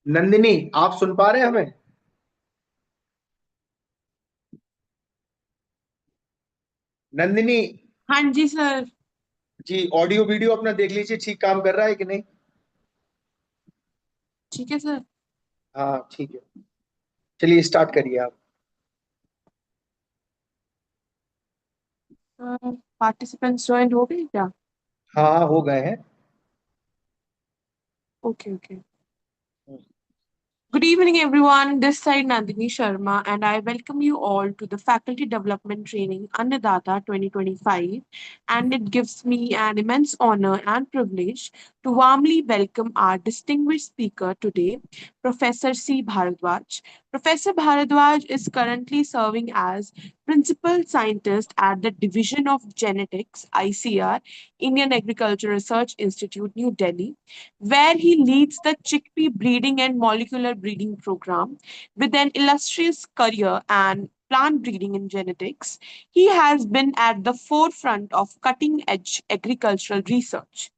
नंदिनी, आप सुन पा रहे हैं हमें? नंदिनी हाँ जी सर। जी, ऑडियो वीडियो अपना देख लीजिए, ठीक काम कर रहा है कि नहीं। ठीक है सर। हाँ ठीक है। चलिए स्टार्ट करिए आप। पार्टिसिपेंट्स ज्वाइन हो गए क्या? हाँ हाँ, हो गए हैं। Okay okay. Good evening, everyone. This side Nandini Sharma, and I welcome you all to the Faculty Development Training Annadata 2025. And it gives me an immense honor and privilege to warmly welcome our distinguished speaker today, Professor C. Bharadwaj. Professor Bharadwaj is currently serving as Principal Scientist at the Division of Genetics, ICR, Indian Agriculture Research Institute, New Delhi, where he leads the chickpea breeding and molecular breeding program. With an illustrious career and plant breeding in genetics, he has been at the forefront of cutting edge agricultural research.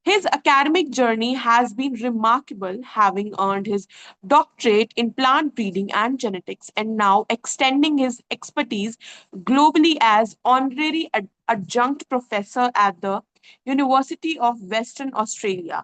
His academic journey has been remarkable, having earned his doctorate in plant breeding and genetics, and now extending his expertise globally as honorary adjunct professor at the University of Western Australia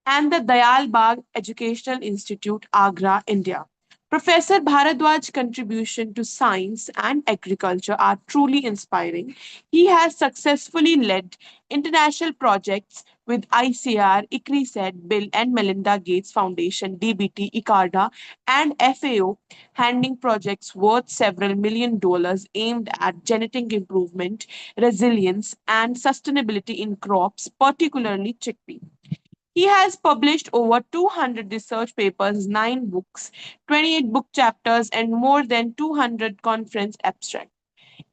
and the Dayal Bagh Educational Institute, Agra, India. Professor Bharadwaj's contribution to science and agriculture are truly inspiring. He has successfully led international projects with ICR, ICRISAT, Bill and Melinda Gates Foundation, DBT, ICARDA, and FAO, handling projects worth several $1 million aimed at genetic improvement, resilience, and sustainability in crops, particularly chickpea. He has published over 200 research papers, 9 books, 28 book chapters, and more than 200 conference abstracts.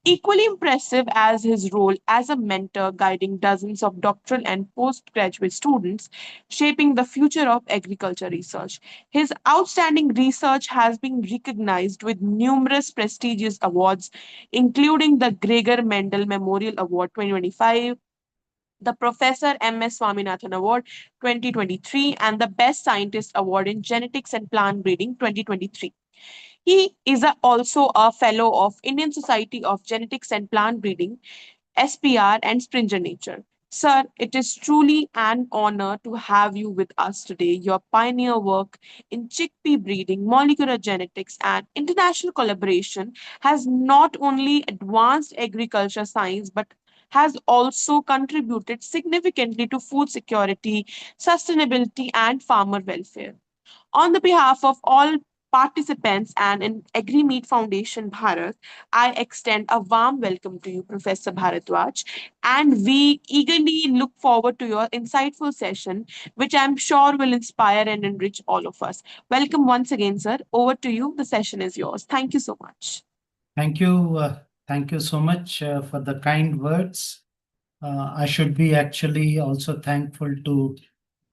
Equally impressive as his role as a mentor guiding dozens of doctoral and postgraduate students shaping the future of agriculture research. His outstanding research has been recognized with numerous prestigious awards, including the Gregor Mendel Memorial Award 2025, the Professor M.S. Swaminathan Award 2023, and the Best Scientist Award in Genetics and Plant Breeding 2023. He is also a fellow of Indian Society of Genetics and Plant Breeding, SPR, and Springer Nature. Sir, it is truly an honor to have you with us today. Your pioneer work in chickpea breeding, molecular genetics, and international collaboration has not only advanced agriculture science but has also contributed significantly to food security, sustainability, and farmer welfare. On the behalf of all participants and in AgriMeet Foundation Bharat, I extend a warm welcome to you, Professor Bharadwaj, and we eagerly look forward to your insightful session, which I'm sure will inspire and enrich all of us. Welcome once again, sir. Over to you. The session is yours. Thank you so much. Thank you. Thank you so much for the kind words. I should be actually also thankful to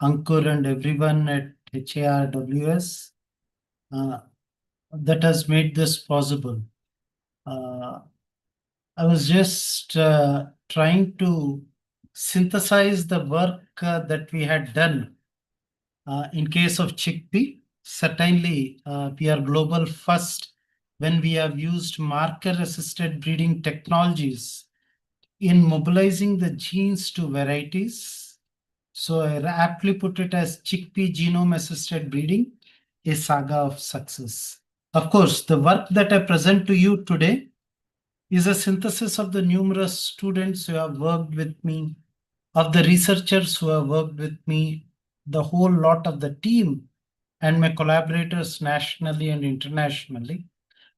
Ankur and everyone at HARWS uh, that has made this possible. Uh, I was just trying to synthesize the work that we had done in case of chickpea. Certainly, we are global first when we have used marker assisted breeding technologies in mobilizing the genes to varieties. So I aptly put it as chickpea genome assisted breeding, a saga of success. Of course, the work that I present to you today is a synthesis of the numerous students who have worked with me, of the researchers who have worked with me, the whole lot of the team, and my collaborators nationally and internationally,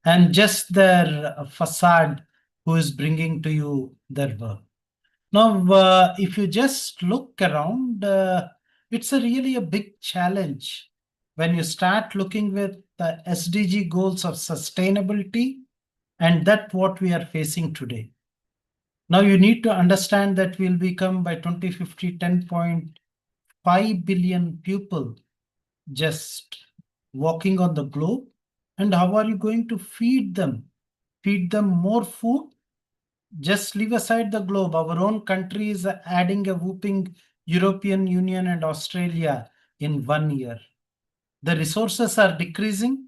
and just their facade who is bringing to you their work. Now, if you just look around, it's a really a big challenge when you start looking with the SDG goals of sustainability, and that's what we are facing today. Now, you need to understand that we'll become by 2050 10.5 billion people just walking on the globe. And how are you going to feed them? Feed them more food? Just leave aside the globe. Our own country is adding a whooping European Union and Australia in 1 year. the resources are decreasing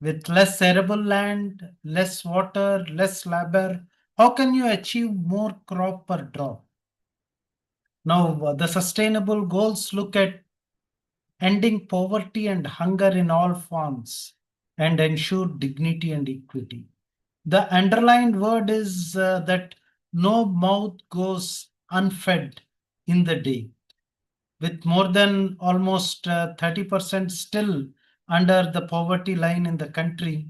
with less arable land, less water, less labor. How can you achieve more crop per drop? Now, the sustainable goals look at ending poverty and hunger in all forms and ensure dignity and equity. The underlined word is that no mouth goes unfed in the day, with more than almost 30% still under the poverty line in the country.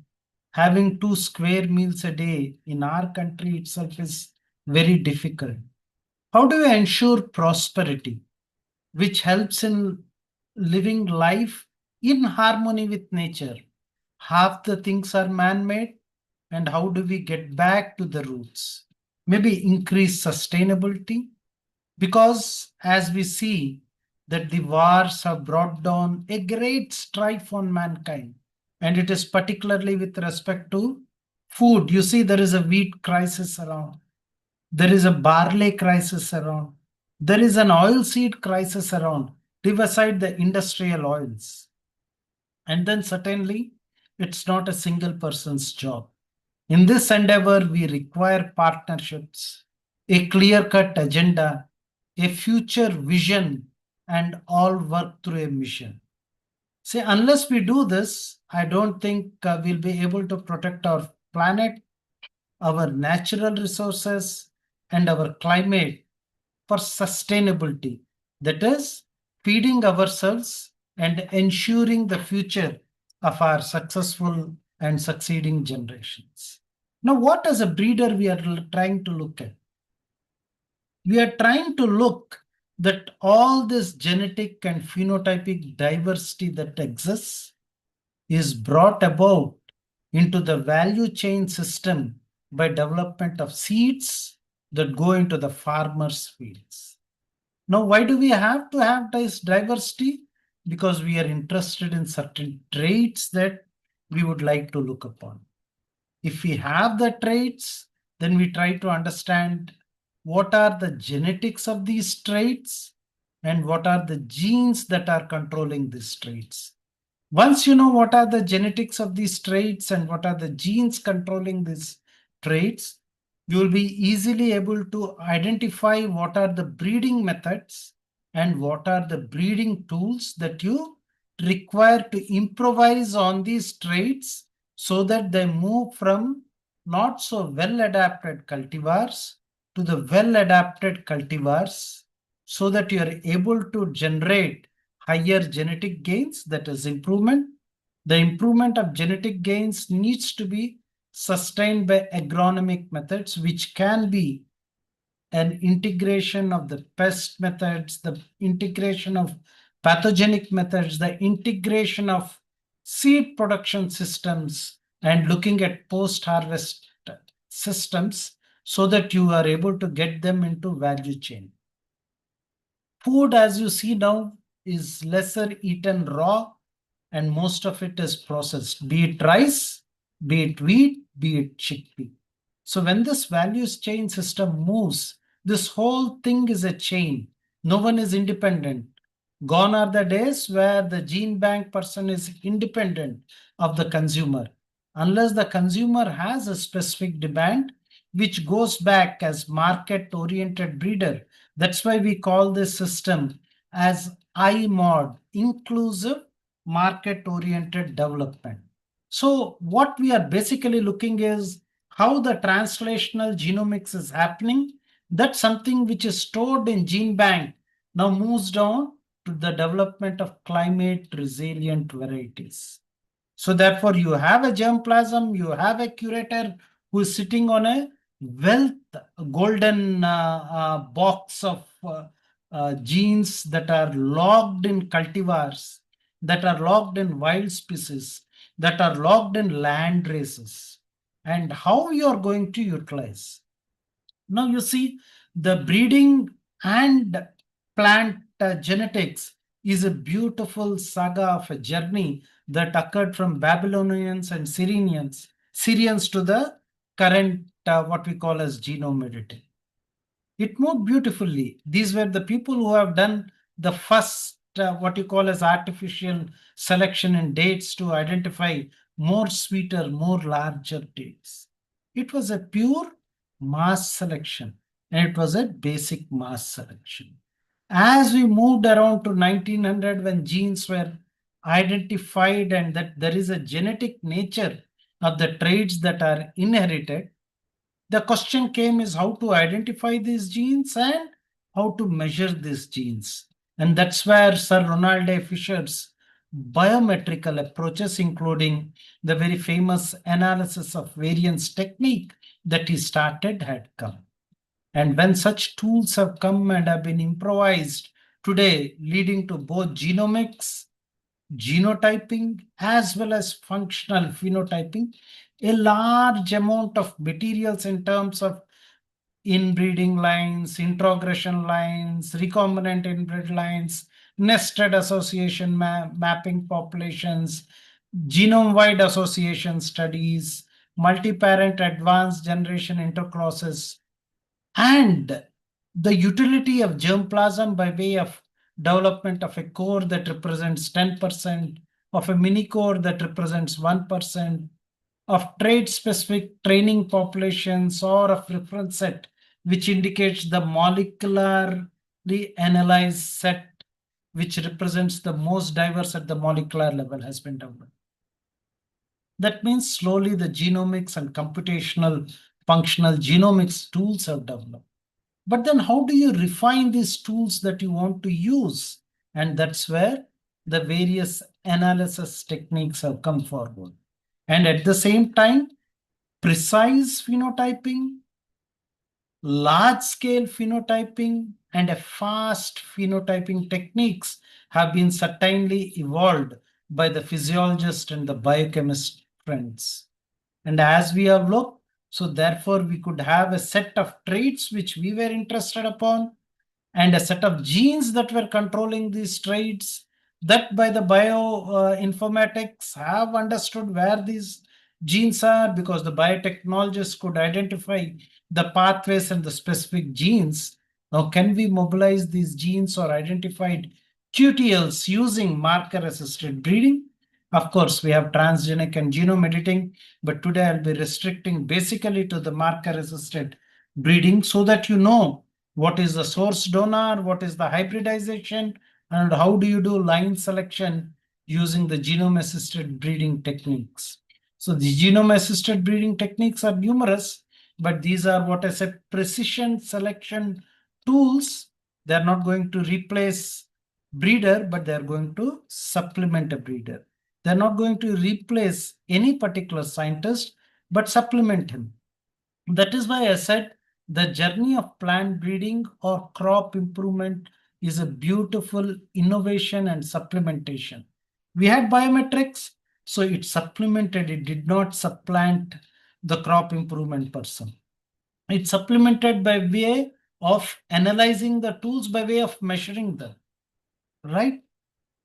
Having 2 square meals a day in our country itself is very difficult. How do you ensure prosperity, which helps in living life in harmony with nature? Half the things are man-made, and how do we get back to the roots? Maybe increase sustainability, because as we see that the wars have brought down a great strife on mankind, and it is particularly with respect to food. You see, there is a wheat crisis around, there is a barley crisis around, there is an oilseed crisis around, leave aside the industrial oils. And then certainly, it's not a single person's job. In this endeavor, we require partnerships, a clear-cut agenda, a future vision, and all work through a mission. See, unless we do this, I don't think we'll be able to protect our planet, our natural resources, and our climate for sustainability. That is, feeding ourselves and ensuring the future of our successful and succeeding generations. Now, what as a breeder we are trying to look at? We are trying to look that all this genetic and phenotypic diversity that exists is brought about into the value chain system by development of seeds that go into the farmer's fields. Now, why do we have to have this diversity? Because we are interested in certain traits that we would like to look upon. If we have the traits, then we try to understand what are the genetics of these traits and what are the genes that are controlling these traits. Once you know what are the genetics of these traits and what are the genes controlling these traits, you will be easily able to identify what are the breeding methods and what are the breeding tools that you require to improvise on these traits so that they move from not so well adapted cultivars to the well adapted cultivars, so that you are able to generate higher genetic gains, that is improvement. The improvement of genetic gains needs to be sustained by agronomic methods, which can be an integration of the pest methods, the integration of pathogenic methods, the integration of seed production systems, and looking at post-harvest systems so that you are able to get them into value chain. Food, as you see now, is lesser eaten raw, and most of it is processed, be it rice, be it wheat, be it chickpea. So when this values chain system moves, this whole thing is a chain. No one is independent. Gone are the days where the gene bank person is independent of the consumer. Unless the consumer has a specific demand, which goes back as market-oriented breeder. That's why we call this system as IMOD, Inclusive Market-Oriented Development. So what we are basically looking is how the translational genomics is happening. That's something which is stored in gene bank now moves down to the development of climate resilient varieties. So therefore you have a germplasm, you have a curator who is sitting on a wealth golden box of genes that are logged in cultivars, that are logged in wild species, that are logged in land races, and how you are going to utilize. Now you see, the breeding and plant genetics is a beautiful saga of a journey that occurred from Babylonians and Syrians to the current what we call as genome editing. It moved beautifully. These were the people who have done the first what you call as artificial selection in dates to identify more sweeter, more larger dates. It was a pure mass selection, and it was a basic mass selection. As we moved around to 1900, when genes were identified and that there is a genetic nature of the traits that are inherited, the question came is how to identify these genes and how to measure these genes. And that's where Sir Ronald A. Fisher's biometrical approaches, including the very famous analysis of variance technique that he started, had come. And when such tools have come and have been improvised today, leading to both genomics, genotyping, as well as functional phenotyping, a large amount of materials in terms of inbreeding lines, introgression lines, recombinant inbred lines, nested association mapping populations, genome-wide association studies, multi-parent advanced generation intercrosses, and the utility of germplasm by way of development of a core that represents 10%, of a mini core that represents 1%, of trait-specific training populations, or of reference set, which indicates the molecularly analyzed set, which represents the most diverse at the molecular level, has been developed. That means slowly the genomics and computational functional genomics tools have developed. But then how do you refine these tools that you want to use? And that's where the various analysis techniques have come forward. And at the same time, precise phenotyping, large-scale phenotyping, and a fast phenotyping techniques have been certainly evolved by the physiologist and the biochemist friends. And as we have looked, so therefore we could have a set of traits which we were interested upon, and a set of genes that were controlling these traits, that by the bioinformatics have understood where these genes are, because the biotechnologists could identify the pathways and the specific genes. Now, can we mobilize these genes or identified QTLs using marker-assisted breeding? Of course, we have transgenic and genome editing, but today I'll be restricting basically to the marker-assisted breeding so that you know what is the source donor, what is the hybridization, and how do you do line selection using the genome-assisted breeding techniques. So the genome-assisted breeding techniques are numerous, but these are what I said, precision selection tools. They're not going to replace breeder, but they're going to supplement a breeder. They're not going to replace any particular scientist, but supplement him. That is why I said the journey of plant breeding or crop improvement is a beautiful innovation and supplementation. We had biometrics, so it supplemented, it did not supplant the crop improvement person. It supplemented by way of analyzing the tools, by way of measuring them, right?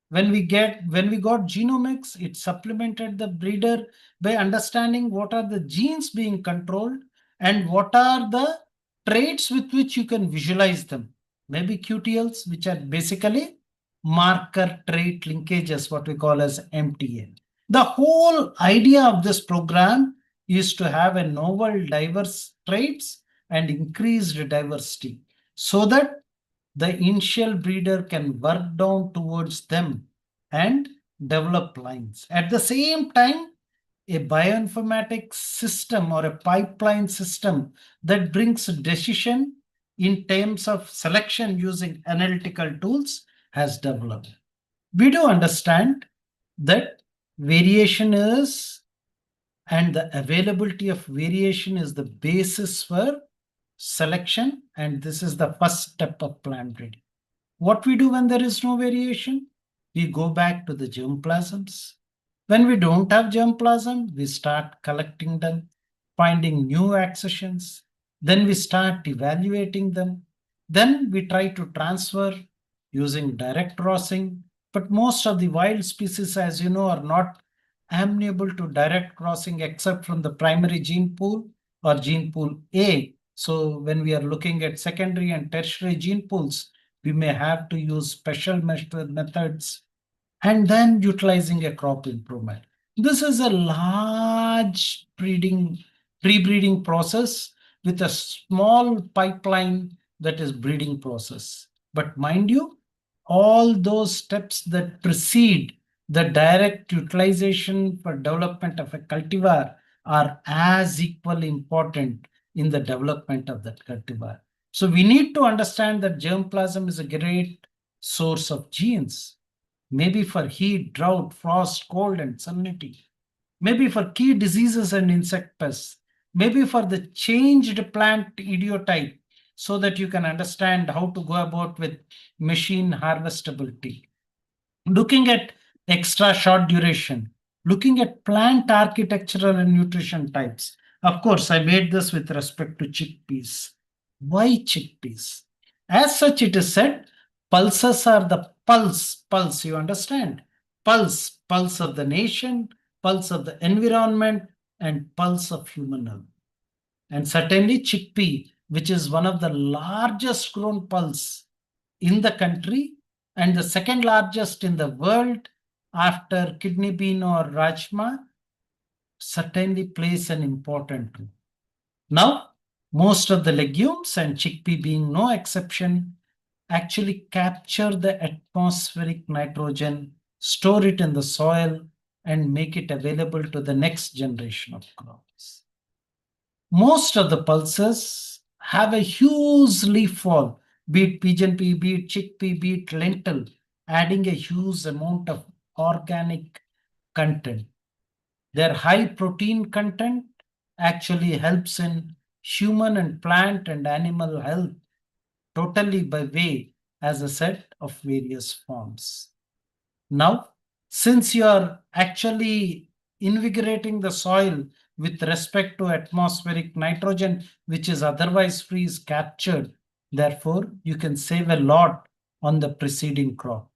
When we got genomics, it supplemented the breeder by understanding what are the genes being controlled and what are the traits with which you can visualize them. Maybe QTLs, which are basically marker trait linkages, what we call as MTL. The whole idea of this program is to have a novel diverse traits and increased diversity so that the initial breeder can work down towards them and develop lines. At the same time, a bioinformatics system or a pipeline system that brings decision in terms of selection using analytical tools has developed. We do understand that variation is, and the availability of variation is the basis for selection, and this is the first step of plant breeding. What we do when there is no variation? We go back to the germplasms. When we don't have germplasm, we start collecting them, finding new accessions. Then we start evaluating them. Then we try to transfer using direct crossing. But most of the wild species, as you know, are not amenable to direct crossing except from the primary gene pool or gene pool A. So when we are looking at secondary and tertiary gene pools, we may have to use special methods, and then utilizing a crop improvement. This is a large pre-breeding process with a small pipeline that is breeding process. But mind you, all those steps that precede the direct utilization for development of a cultivar are as equally important in the development of that cultivar. So we need to understand that germplasm is a great source of genes, maybe for heat, drought, frost, cold, and salinity, maybe for key diseases and insect pests, maybe for the changed plant idiotype, so that you can understand how to go about with machine harvestability. Looking at extra short duration, looking at plant architectural and nutrition types. Of course, I made this with respect to chickpeas. Why chickpeas? As such, it is said, pulses are the pulse, you understand? Pulse of the nation, pulse of the environment, and pulse of human health. And certainly chickpea, which is one of the largest grown pulse in the country and the second largest in the world after kidney bean or rajma, certainly plays an important role. Now, most of the legumes, and chickpea being no exception, actually capture the atmospheric nitrogen, store it in the soil, and make it available to the next generation of crops. Most of the pulses have a huge leaf fall, be it pigeon pea, be it chickpea, be it lentil, adding a huge amount of organic content. Their high protein content actually helps in human and plant and animal health totally by way, as I said, of various forms. Now, since you are actually invigorating the soil with respect to atmospheric nitrogen, which is otherwise free, is captured, therefore, you can save a lot on the preceding crop.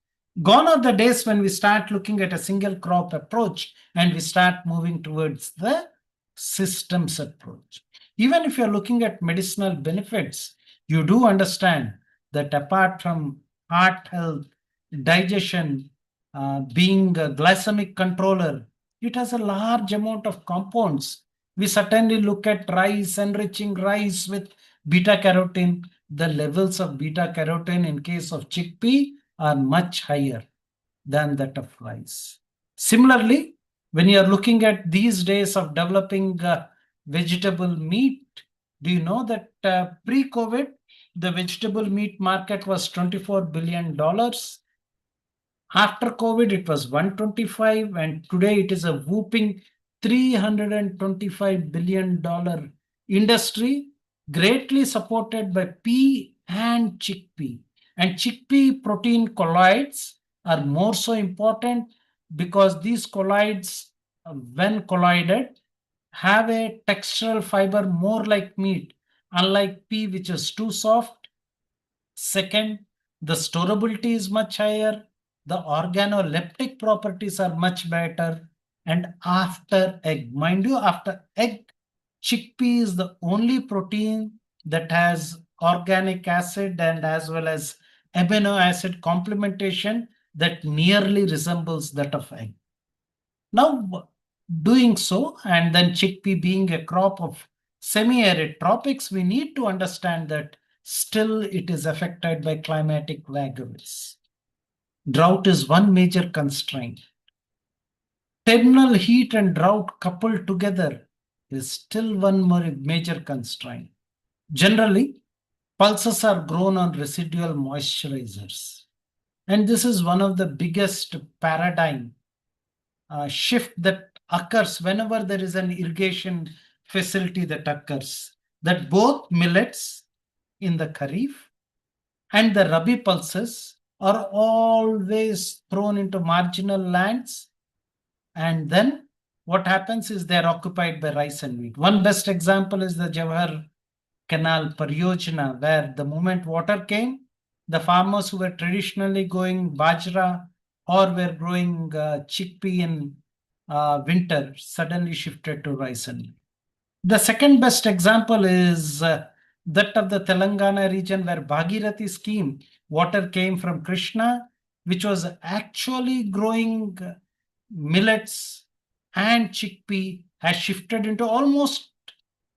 Gone are the days when we start looking at a single crop approach and we start moving towards the systems approach. Even if you're looking at medicinal benefits, you do understand that apart from heart health, digestion, being a glycemic controller, it has a large amount of compounds. We certainly look at rice, enriching rice with beta carotene. The levels of beta carotene in case of chickpea are much higher than that of rice. Similarly, when you are looking at these days of developing vegetable meat, do you know that pre-COVID, the vegetable meat market was $24 billion. After COVID, it was 125, and today it is a whooping $325 billion industry, greatly supported by pea and chickpea. And chickpea protein colloids are more so important because these colloids, when collided, have a textural fiber more like meat, unlike pea, which is too soft. Second, the storability is much higher. The organoleptic properties are much better. And after egg, mind you, after egg, chickpea is the only protein that has organic acid and as well as amino acid complementation that nearly resembles that of egg. Now, doing so, and then chickpea being a crop of semi-arid tropics, we need to understand that still it is affected by climatic vagaries. Drought is one major constraint. Terminal heat and drought coupled together is still one more major constraint. Generally, pulses are grown on residual moisturizers. And this is one of the biggest paradigm shift that occurs whenever there is an irrigation facility that occurs, that both millets in the Kharif and the Rabi pulses are always thrown into marginal lands, and then what happens is they're occupied by rice and wheat. One best example is the Jawahar Canal Pariyojana, where the moment water came, the farmers who were traditionally growing bajra or were growing chickpea in winter suddenly shifted to rice and wheat. The second best example is that of the Telangana region where Bhagirathi scheme, water came from Krishna, which was actually growing millets and chickpea, has shifted into almost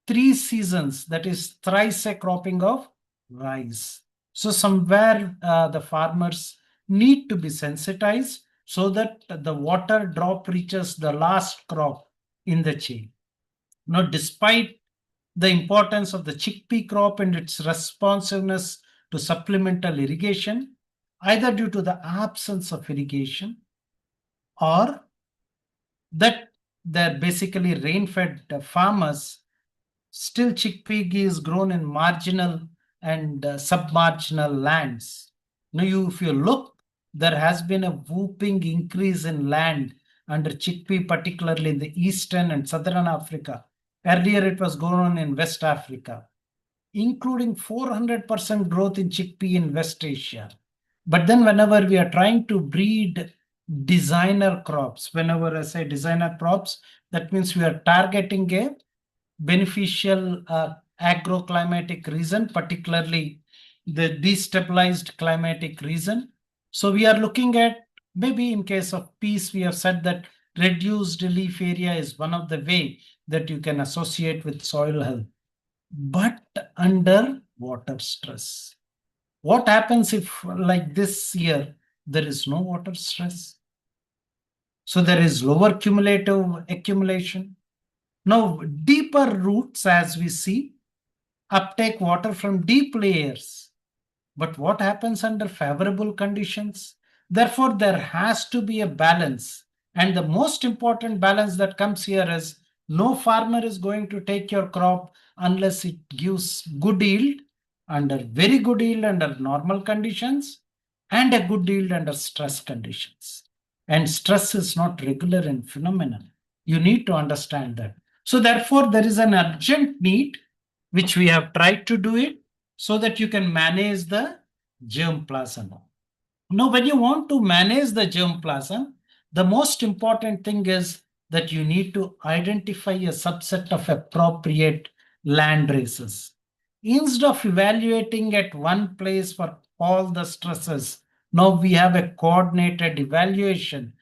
3 seasons, that is thrice a cropping of rice. So somewhere the farmers need to be sensitized so that the water drop reaches the last crop in the chain. Now, despite the importance of the chickpea crop and its responsiveness to supplemental irrigation, either due to the absence of irrigation or that they're basically rain-fed farmers, still chickpea is grown in marginal and submarginal lands. Now, if you look, there has been a whooping increase in land under chickpea, particularly in the eastern and southern Africa. Earlier, it was grown in West Africa, including 400% growth in chickpea in West Asia. But then whenever we are trying to breed designer crops, whenever I say designer crops, that means we are targeting a beneficial agroclimatic region, particularly the destabilized climatic region. So we are looking at, maybe in case of peas, we have said that reduced leaf area is one of the way that you can associate with soil health. But under water stress, what happens if, like this year, there is no water stress? So there is lower cumulative accumulation. Now, deeper roots, as we see, uptake water from deep layers. But what happens under favorable conditions? Therefore, there has to be a balance. And the most important balance that comes here is no farmer is going to take your crop unless it gives good yield, under very good yield under normal conditions, and a good yield under stress conditions. And stress is not regular and phenomenal. You need to understand that. So therefore, there is an urgent need, which we have tried to do it, so that you can manage the germplasm. Now, when you want to manage the germplasm, the most important thing is that you need to identify a subset of appropriate land races. Instead of evaluating at one place for all the stresses, now we have a coordinated evaluation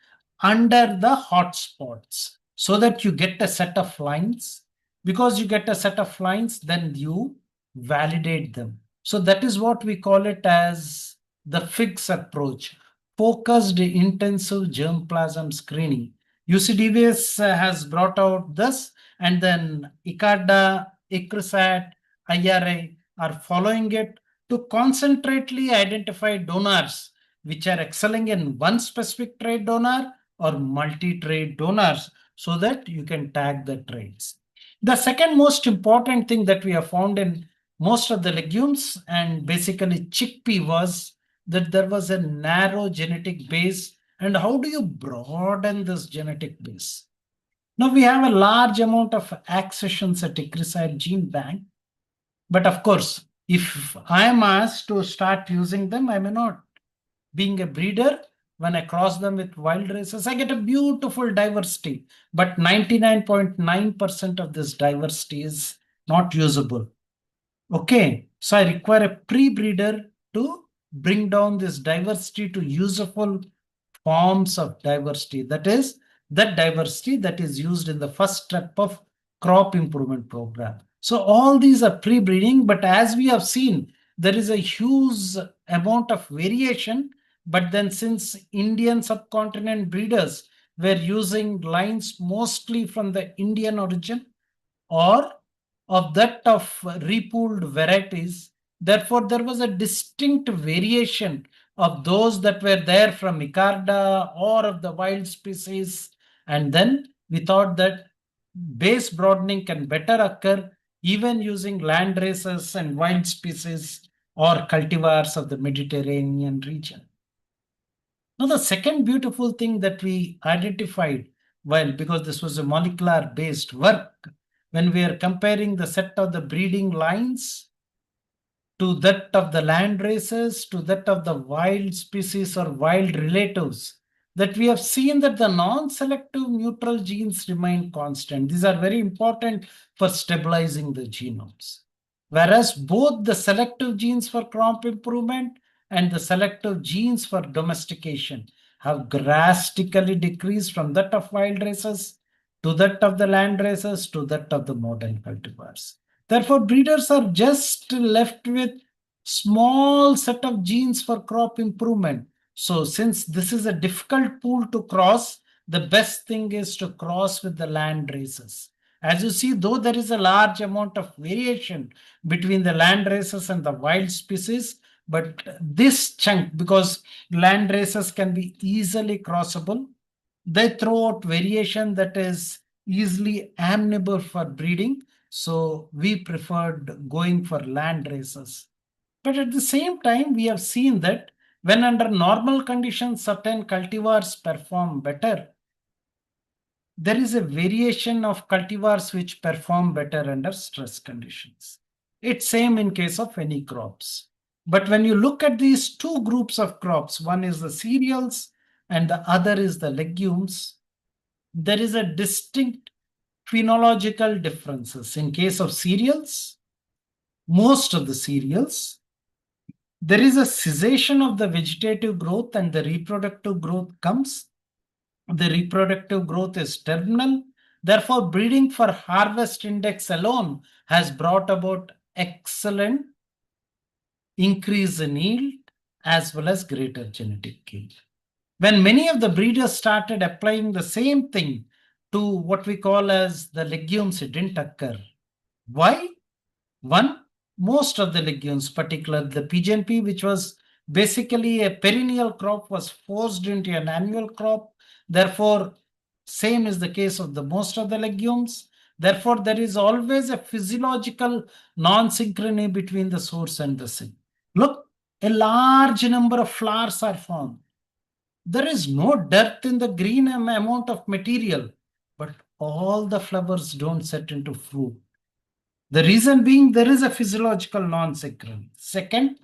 under the hotspots so that you get a set of lines. Because you get a set of lines, then you validate them. So that is what we call it as the FIGS approach, focused intensive germplasm screening. UC has brought out this, and then ICARDA, ICRISAT, IRA are following it to concentrately identify donors which are excelling in one specific trade donor or multi-trade donors so that you can tag the trades. The second most important thing that we have found in most of the legumes and basically chickpea was that there was a narrow genetic base. And how do you broaden this genetic base? Now we have a large amount of accessions at ICRISAT Gene Bank. But of course, if I am asked to start using them, I may not. Being a breeder, when I cross them with wild races, I get a beautiful diversity. But 99.9% of this diversity is not usable. Okay, so I require a pre-breeder to bring down this diversity to useful forms of diversity. That is, that diversity that is used in the first step of crop improvement program. So all these are pre-breeding, but as we have seen, there is a huge amount of variation. But then since Indian subcontinent breeders were using lines mostly from the Indian origin or of that of repooled varieties, therefore there was a distinct variation of those that were there from ICARDA or of the wild species. And then we thought that base broadening can better occur even using land races and wild species or cultivars of the Mediterranean region. Now, the second beautiful thing that we identified, well, because this was a molecular based work, when we are comparing the set of the breeding lines to that of the land races, to that of the wild species or wild relatives, that we have seen that the non-selective neutral genes remain constant. These are very important for stabilizing the genomes. whereas both the selective genes for crop improvement and the selective genes for domestication have drastically decreased from that of wild races to that of the land races to that of the modern cultivars. Therefore, breeders are just left with small set of genes for crop improvement. So since this is a difficult pool to cross, the best thing is to cross with the land races. As you see, though there is a large amount of variation between the land races and the wild species, but this chunk, because land races can be easily crossable, they throw out variation that is easily amenable for breeding. So we preferred going for land races. But at the same time, we have seen that when under normal conditions, certain cultivars perform better. There is a variation of cultivars which perform better under stress conditions. It's same in case of any crops. But when you look at these two groups of crops, one is the cereals and the other is the legumes, there is a distinct phenological differences. In case of cereals, most of the cereals, there is a cessation of the vegetative growth and the reproductive growth comes. The reproductive growth is terminal. Therefore, breeding for harvest index alone has brought about excellent increase in yield as well as greater genetic yield. When many of the breeders started applying the same thing to what we call as the legumes, it didn't occur. Why? One, most of the legumes, particularly the pigeon pea, which was basically a perennial crop, was forced into an annual crop. Therefore, same is the case of the most of the legumes. Therefore, there is always a physiological non-synchrony between the source and the sink. Look, a large number of flowers are found. There is no dearth in the green amount of material, but all the flowers don't set into fruit. The reason being there is a physiological non-synchrony. Second,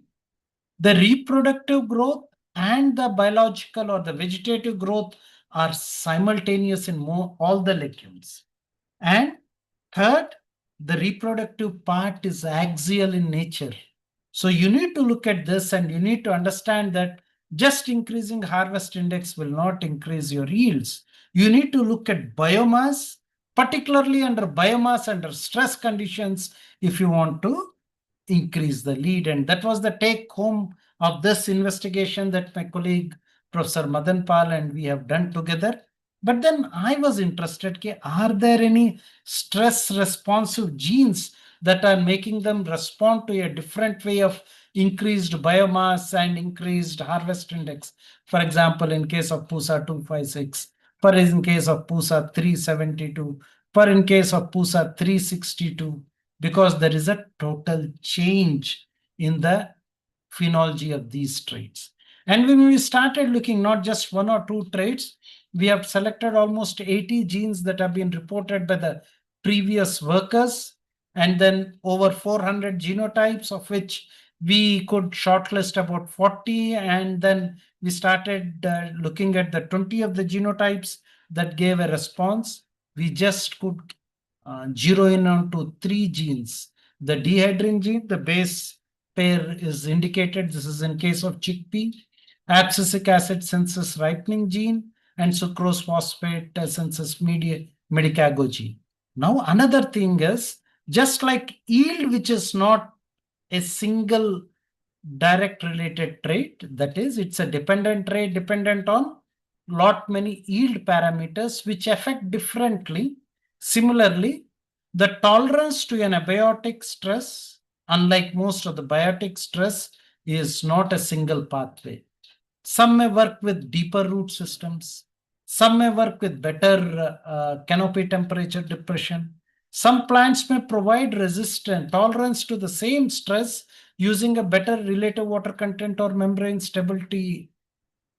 the reproductive growth and the biological or the vegetative growth are simultaneous in all the legumes. And third, the reproductive part is axial in nature. So you need to look at this and you need to understand that just increasing harvest index will not increase your yields. You need to look at biomass, particularly under biomass under stress conditions, if you want to increase the lead. And that was the take home of this investigation that my colleague Professor Madan Pal and we have done together. But then I was interested, are there any stress responsive genes that are making them respond to a different way of increased biomass and increased harvest index? For example, in case of Pusa 256, for in case of Pusa 372, for in case of Pusa 362, because there is a total change in the phenology of these traits. And when we started looking not just one or two traits, we have selected almost 80 genes that have been reported by the previous workers, and then over 400 genotypes, of which we could shortlist about 40, and then we started looking at the 20 of the genotypes that gave a response. We just could zero in onto 3 genes. The dihydrin gene, the base pair is indicated. This is in case of chickpea. Abscisic acid synthesis ripening gene and sucrose phosphate synthesis medicago gene. Now, another thing is, just like yield, which is not a single direct related trait, that is, it's a dependent trait dependent on lot many yield parameters which affect differently. Similarly, the tolerance to an abiotic stress, unlike most of the biotic stress, is not a single pathway. Some may work with deeper root systems. Some may work with better canopy temperature depression. Some plants may provide resistance, tolerance to the same stress using a better relative water content or membrane stability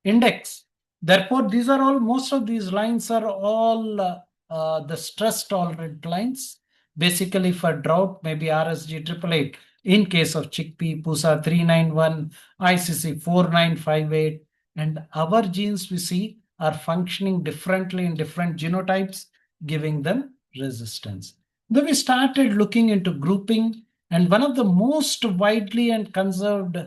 index. Therefore, these are all, most of these lines are all the stress tolerant lines. Basically for drought, maybe RSG 888. In case of chickpea, Pusa 391, ICC 4958. And our genes we see are functioning differently in different genotypes, giving them resistance. Then we started looking into grouping And one of the most widely and conserved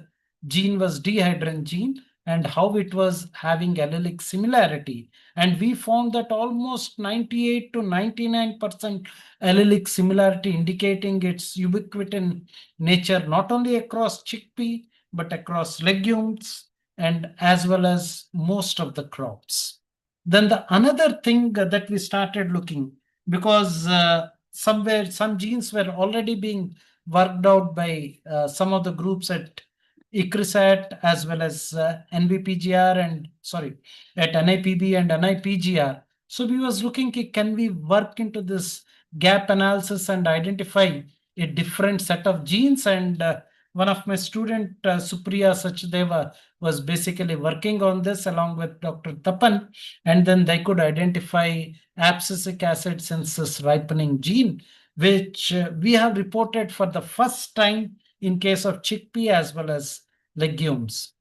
gene was dehydrin gene, and how it was having allelic similarity. And we found that almost 98 to 99% allelic similarity, indicating its ubiquitous nature, not only across chickpea, but across legumes and as well as most of the crops. Then the another thing that we started looking, because somewhere some genes were already being worked out by some of the groups at ICRISAT as well as NBPGR and at NIPB and NIPGR. So we was looking, can we work into this gap analysis and identify a different set of genes? And one of my student, Supriya Sachdeva, was basically working on this along with Dr. Tapan, and then they could identify abscisic acid synthesis ripening gene, which we have reported for the first time in case of chickpea as well as legumes.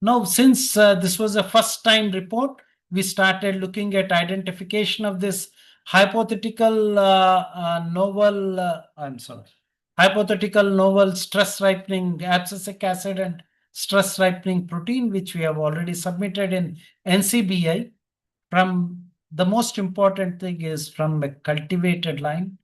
Now, since this was a first time report, we started looking at identification of this hypothetical hypothetical novel stress ripening abscisic acid and stress ripening protein, which we have already submitted in NCBI. From the most important thing is from a cultivated line.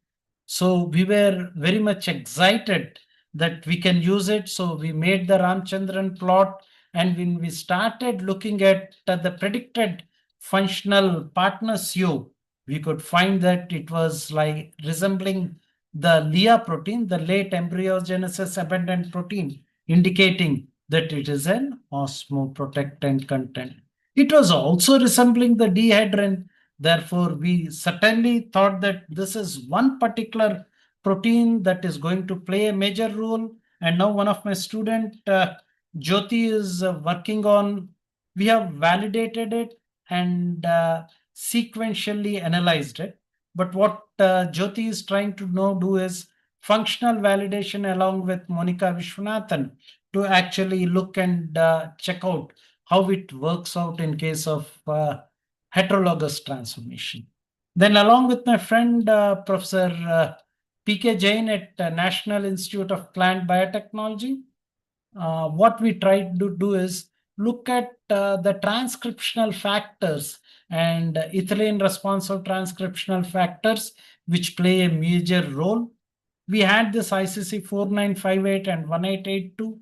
So we were very much excited that we can use it. So we made the Ramchandran plot, and when we started looking at the predicted functional partners U, we could find that it was like resembling the LEA protein, the late embryogenesis abundant protein, indicating that it is an osmoprotectant content. It was also resembling the dehydrin. Therefore, we certainly thought that this is one particular protein that is going to play a major role. And now one of my student, Jyoti, is working on, we have validated it and sequentially analyzed it. But what Jyoti is trying to do is functional validation along with Monica Vishwanathan to actually look and check out how it works out in case of heterologous transformation. Then along with my friend, Professor P.K. Jain at National Institute of Plant Biotechnology, what we tried to do is look at the transcriptional factors and ethylene responsive transcriptional factors which play a major role. We had this ICC 4958 and 1882.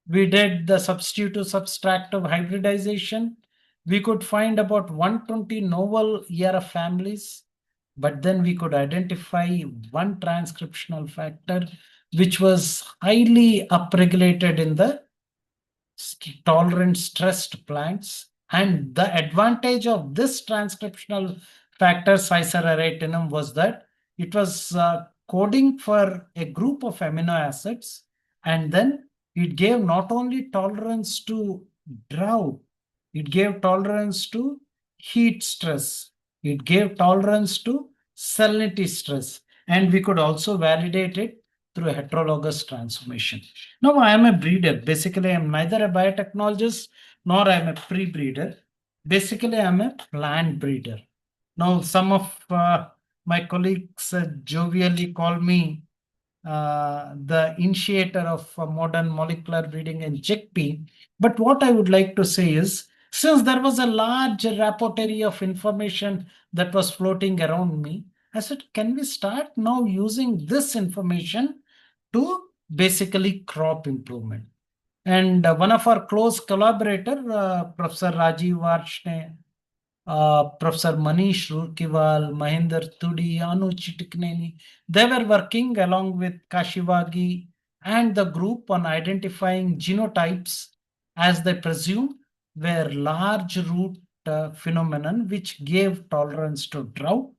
We did the substitutive subtractive hybridization. We could find about 120 novel ERF families, but then we could identify one transcriptional factor which was highly upregulated in the tolerant stressed plants. And the advantage of this transcriptional factor, cycloraratinum, was that it was coding for a group of amino acids, and then it gave not only tolerance to drought, it gave tolerance to heat stress, it gave tolerance to salinity stress, and we could also validate it through a heterologous transformation. Now, I am a breeder. Basically, I am neither a biotechnologist nor I am a pre-breeder. Basically, I am a plant breeder. Now, some of my colleagues jovially call me the initiator of modern molecular breeding in chickpea. But what I would like to say is, since there was a large repertoire of information that was floating around me, I said, can we start now using this information to basically crop improvement? And one of our close collaborator, Professor Rajiv Varshne, Professor Manish Rurkiwal, Mahinder Tudi, Anu Chitikneni, they were working along with Kashivagi and the group on identifying genotypes as they presume were large root phenomenon which gave tolerance to drought.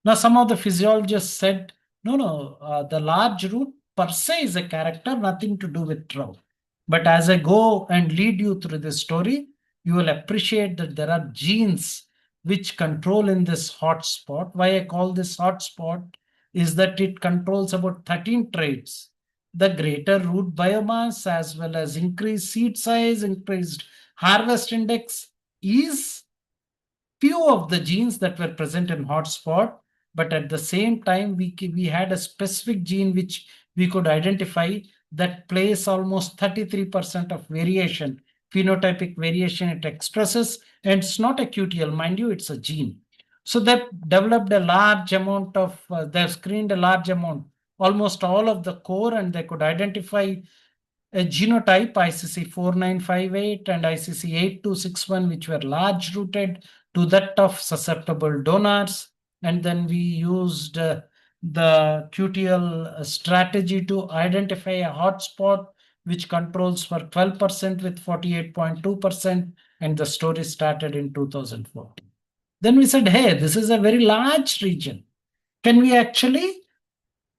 Now, some of the physiologists said, no, the large root per se is a character, nothing to do with drought. But as I go and lead you through this story, you will appreciate that there are genes which control in this hotspot. Why I call this hotspot is that it controls about 13 traits. The greater root biomass as well as increased seed size, increased harvest index is few of the genes that were present in hotspot. But at the same time, we had a specific gene which we could identify that place almost 33% of variation, phenotypic variation it expresses, and it's not a QTL, mind you, it's a gene. So they developed a large amount of, they've screened a large amount, almost all of the core, and they could identify a genotype ICC 4958 and ICC 8261, which were large rooted to that of susceptible donors. And then we used the QTL strategy to identify a hotspot which controls for 12% with 48.2%, and the story started in 2014. Then we said, hey, this is a very large region. Can we actually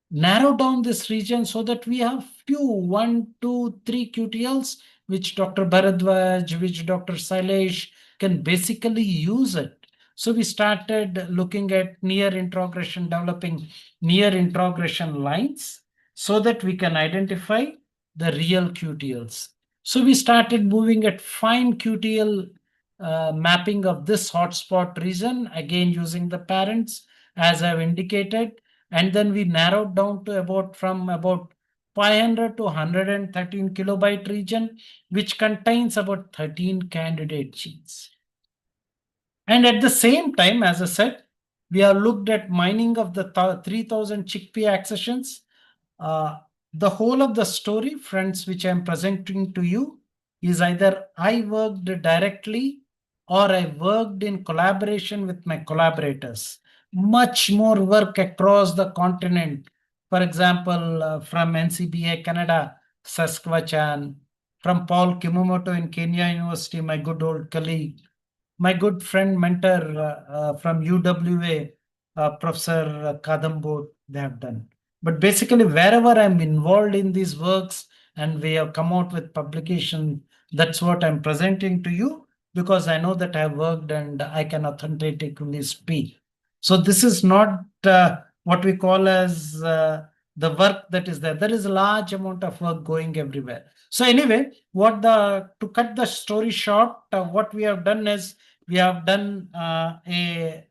narrow down this region so that we have few 1, 2, 3 QTLs, which Dr. Bharadwaj, which Dr. Sailesh can basically use it. So we started looking at near introgression, developing near introgression lines so that we can identify the real QTLs. So we started moving at fine QTL mapping of this hotspot region, again using the parents as I've indicated. And then we narrowed down to from about 500 to 113 kilobyte region, which contains about 13 candidate genes. And at the same time, as I said, we have looked at mining of the 3000 chickpea accessions. The whole of the story, friends, which I'm presenting to you is either I worked directly or I worked in collaboration with my collaborators. Much more work across the continent. For example, from NCBA Canada, Saskatchewan, from Paul Kimamoto in Kenya University, my good old colleague, my good friend, mentor from UWA, Professor Kadambot, they have done. But basically, wherever I'm involved in these works and we have come out with publication, that's what I'm presenting to you, because I know that I've worked and I can authentically speak. So this is not what we call as the work that is there. There is a large amount of work going everywhere. So anyway, to cut the story short, what we have done is we have done a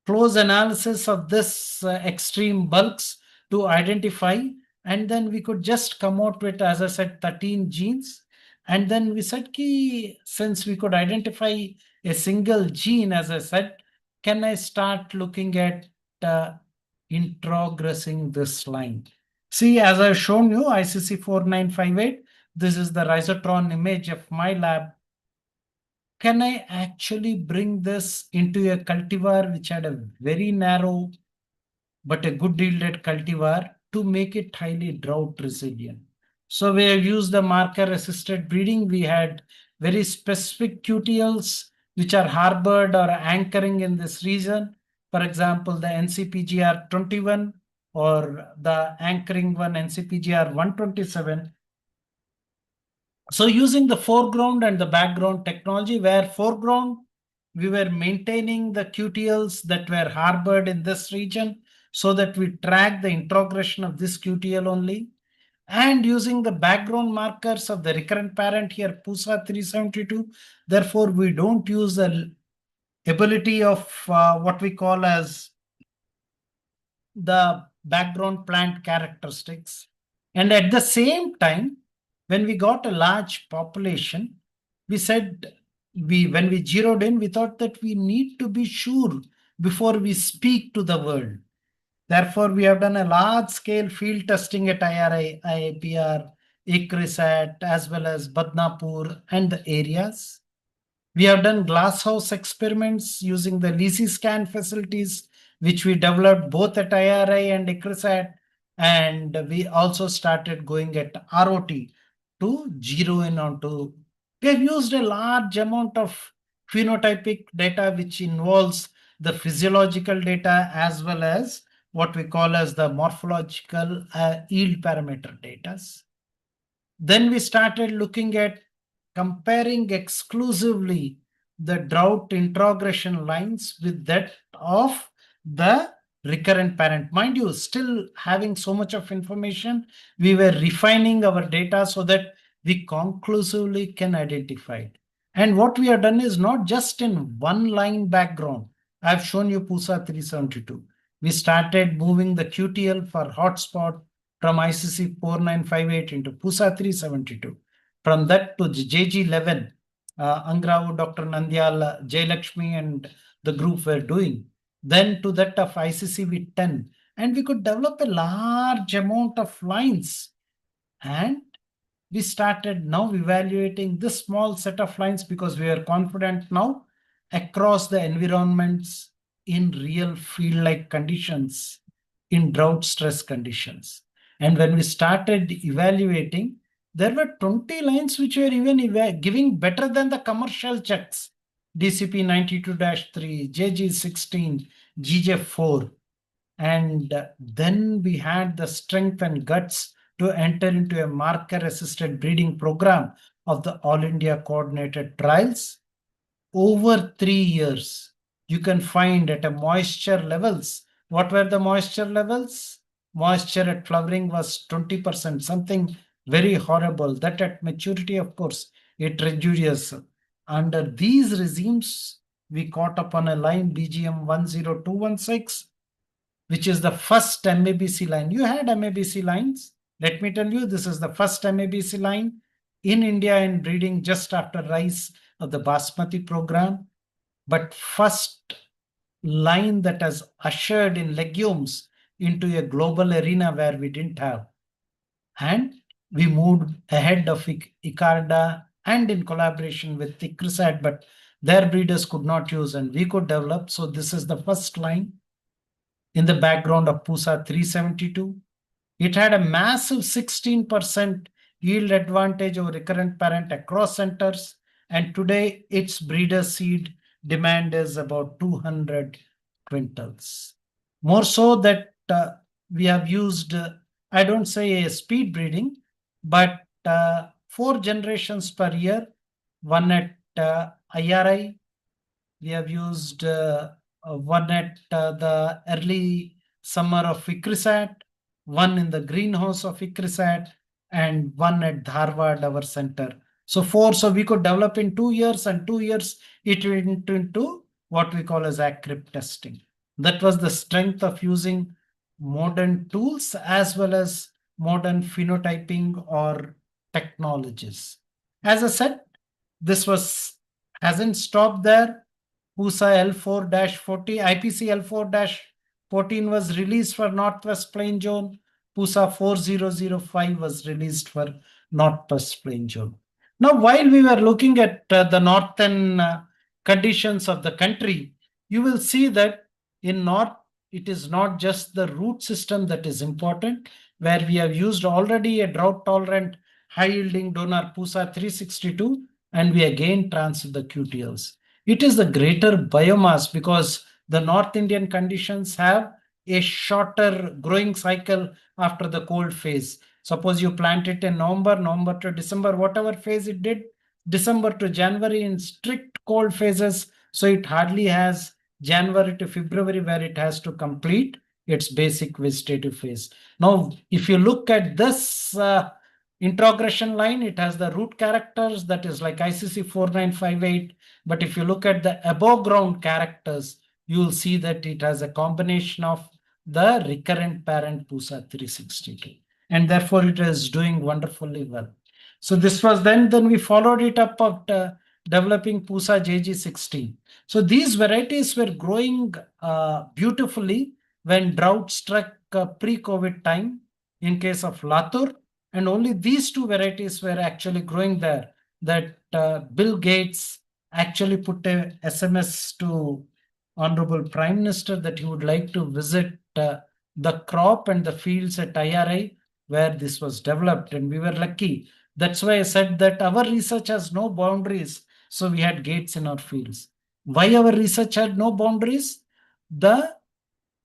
close analysis of this extreme bulks to identify, and then we could just come out with, as I said, 13 genes. And then we said, since we could identify a single gene, as I said, can I start looking at introgressing this line? See, as I've shown you, ICC 4958, this is the Rhizotron image of my lab. Can I actually bring this into a cultivar which had a very narrow but a good yielded cultivar to make it highly drought resilient? So we have used the marker assisted breeding. We had very specific QTLs which are harbored or anchoring in this region. For example, the NCPGR21 or the anchoring one NCPGR127. So using the foreground and the background technology, where foreground, we were maintaining the QTLs that were harbored in this region so that we track the introgression of this QTL only. And using the background markers of the recurrent parent here, PUSA 372, therefore we don't use the ability of what we call as the background plant characteristics. And at the same time, when we got a large population, we said, when we zeroed in, we thought that we need to be sure before we speak to the world. Therefore, we have done a large-scale field testing at IRI, IIPR, ICRISAT, as well as Badnapur and the areas. We have done glasshouse experiments using the LisiScan facilities, which we developed both at IRI and ICRISAT. And we also started going at ROT to zero in onto. We have used a large amount of phenotypic data, which involves the physiological data as well as what we call as the morphological yield parameter data. Then we started looking at comparing exclusively the drought introgression lines with that of the recurrent parent. Mind you, still having so much of information, we were refining our data so that we conclusively can identify it. And what we have done is not just in one line background. I've shown you PUSA 372. We started moving the QTL for hotspot from ICC 4958 into PUSA 372. From that to the JG11, Angrao, Dr. Nandyal, Jayalakshmi and the group were doing. Then to that of ICC with 10. And we could develop a large amount of lines. And we started now evaluating this small set of lines because we are confident now across the environments in real field-like conditions, in drought stress conditions. And when we started evaluating, there were 20 lines which were even giving better than the commercial checks. DCP 92-3, JG16, GJ4. And then we had the strength and guts to enter into a marker-assisted breeding program of the All India Coordinated Trials. Over 3 years, you can find at a moisture levels. What were the moisture levels? Moisture at flowering was 20%, something very horrible. That at maturity, of course, it reduces. Under these regimes, we caught upon a line BGM 10216, which is the first MABC line. You had MABC lines. Let me tell you, this is the first MABC line in India in breeding just after rise of the Basmati program. But first line that has ushered in legumes into a global arena where we didn't have. And we moved ahead of Icarda and in collaboration with Icrisat, but their breeders could not use and we could develop. So this is the first line in the background of PUSA 372. It had a massive 16% yield advantage over recurrent parent across centers. And today its breeder seed demand is about 200 quintals. More so that we have used, I don't say a speed breeding, but 4 generations per year. One at IRI, we have used one at the early summer of Icrisat, one in the greenhouse of Icrisat, and one at Dharwad, our center. So 4, so we could develop in 2 years, and 2 years it went into what we call as ACRIP testing. That was the strength of using modern tools as well as modern phenotyping or technologies. As I said, this hasn't stopped there. PUSA L4-40, IPC L4-14 was released for Northwest Plain Zone. PUSA 4005 was released for Northwest Plain Zone. Now, while we were looking at the northern conditions of the country, you will see that in North, it is not just the root system that is important, where we have used already a drought-tolerant, high-yielding donor PUSA 362, and we again transfer the QTLs. It is the greater biomass because the North Indian conditions have a shorter growing cycle after the cold phase. Suppose you plant it in November to December, whatever phase it did, December to January in strict cold phases. So it hardly has January to February where it has to complete its basic vegetative phase. Now, if you look at this introgression line, it has the root characters that is like ICC 4958. But if you look at the above ground characters, you will see that it has a combination of the recurrent parent PUSA 362. And therefore, it is doing wonderfully well. So this was then we followed it up of developing PUSA JG16. So these varieties were growing beautifully when drought struck pre-COVID time in case of Latur. And only these 2 varieties were actually growing there. That Bill Gates actually put a SMS to Honorable Prime Minister that he would like to visit the crop and the fields at IRI where this was developed. And we were lucky. That's why I said that our research has no boundaries. So we had Gates in our fields. Why our research had no boundaries? The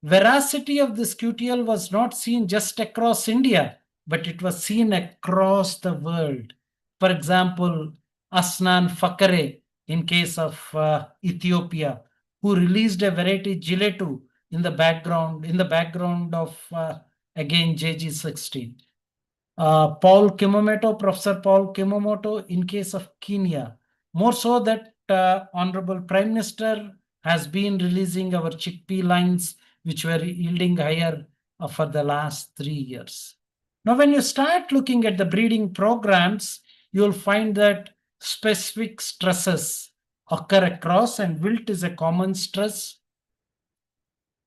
veracity of this QTL was not seen just across India, but it was seen across the world. For example, Asnan Fakare, in case of Ethiopia, who released a variety Giletu in the background of again JG16. Paul Kimomoto, Professor Paul Kimomoto, in case of Kenya. More so that Honorable Prime Minister has been releasing our chickpea lines which were yielding higher for the last 3 years. Now, when you start looking at the breeding programs, you'll find that specific stresses occur across, and wilt is a common stress.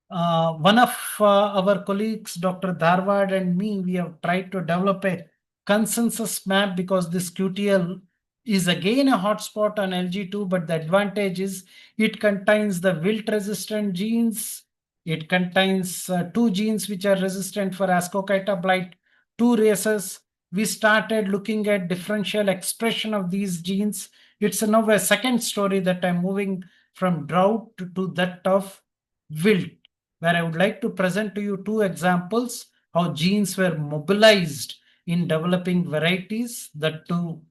One of our colleagues, Dr. Dharwad, and me, we have tried to develop a consensus map because this QTL is again a hotspot on LG2, but the advantage is it contains the wilt resistant genes. It contains 2 genes which are resistant for Ascochyta blight, 2 races. We started looking at differential expression of these genes. It's now a second story that I'm moving from drought to that of wilt, where I would like to present to you 2 examples how genes were mobilized in developing varieties, that 2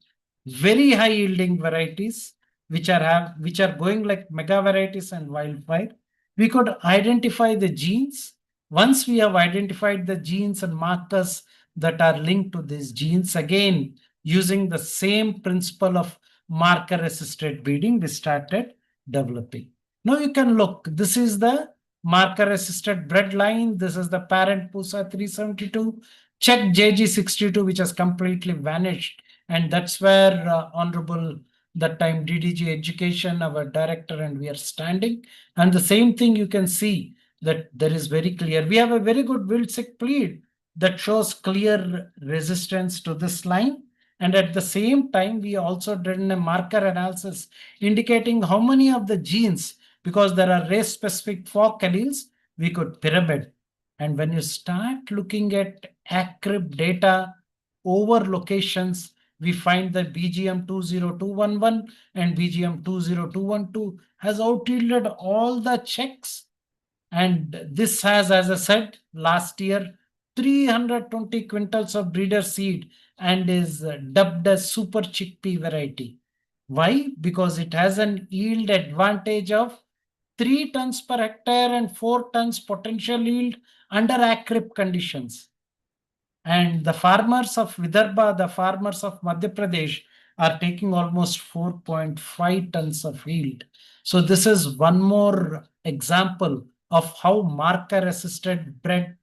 very high yielding varieties which are going like mega varieties and wildfire. We could identify the genes. Once we have identified the genes and markers that are linked to these genes, again using the same principle of marker assisted breeding, we started developing. Now you can look, this is the marker assisted bred line. This is the parent Pusa 372, check JG62, which has completely vanished. And that's where Honorable that time DDG Education, our director, and we are standing. And the same thing you can see that there is very clear. We have a very good wilt-sick plead that shows clear resistance to this line. And at the same time, we also did a marker analysis indicating how many of the genes, because there are race-specific fork alleles, we could pyramid. And when you start looking at ACRIB data over locations, we find that BGM 20211 and BGM 20212 has out-yielded all the checks. And this has, as I said, last year, 320 quintals of breeder seed and is dubbed as super chickpea variety. Why? Because it has an yield advantage of 3 tons per hectare and 4 tons potential yield under ACRIP conditions. And the farmers of Vidarbha, the farmers of Madhya Pradesh are taking almost 4.5 tons of yield. So this is one more example of how marker assisted bred,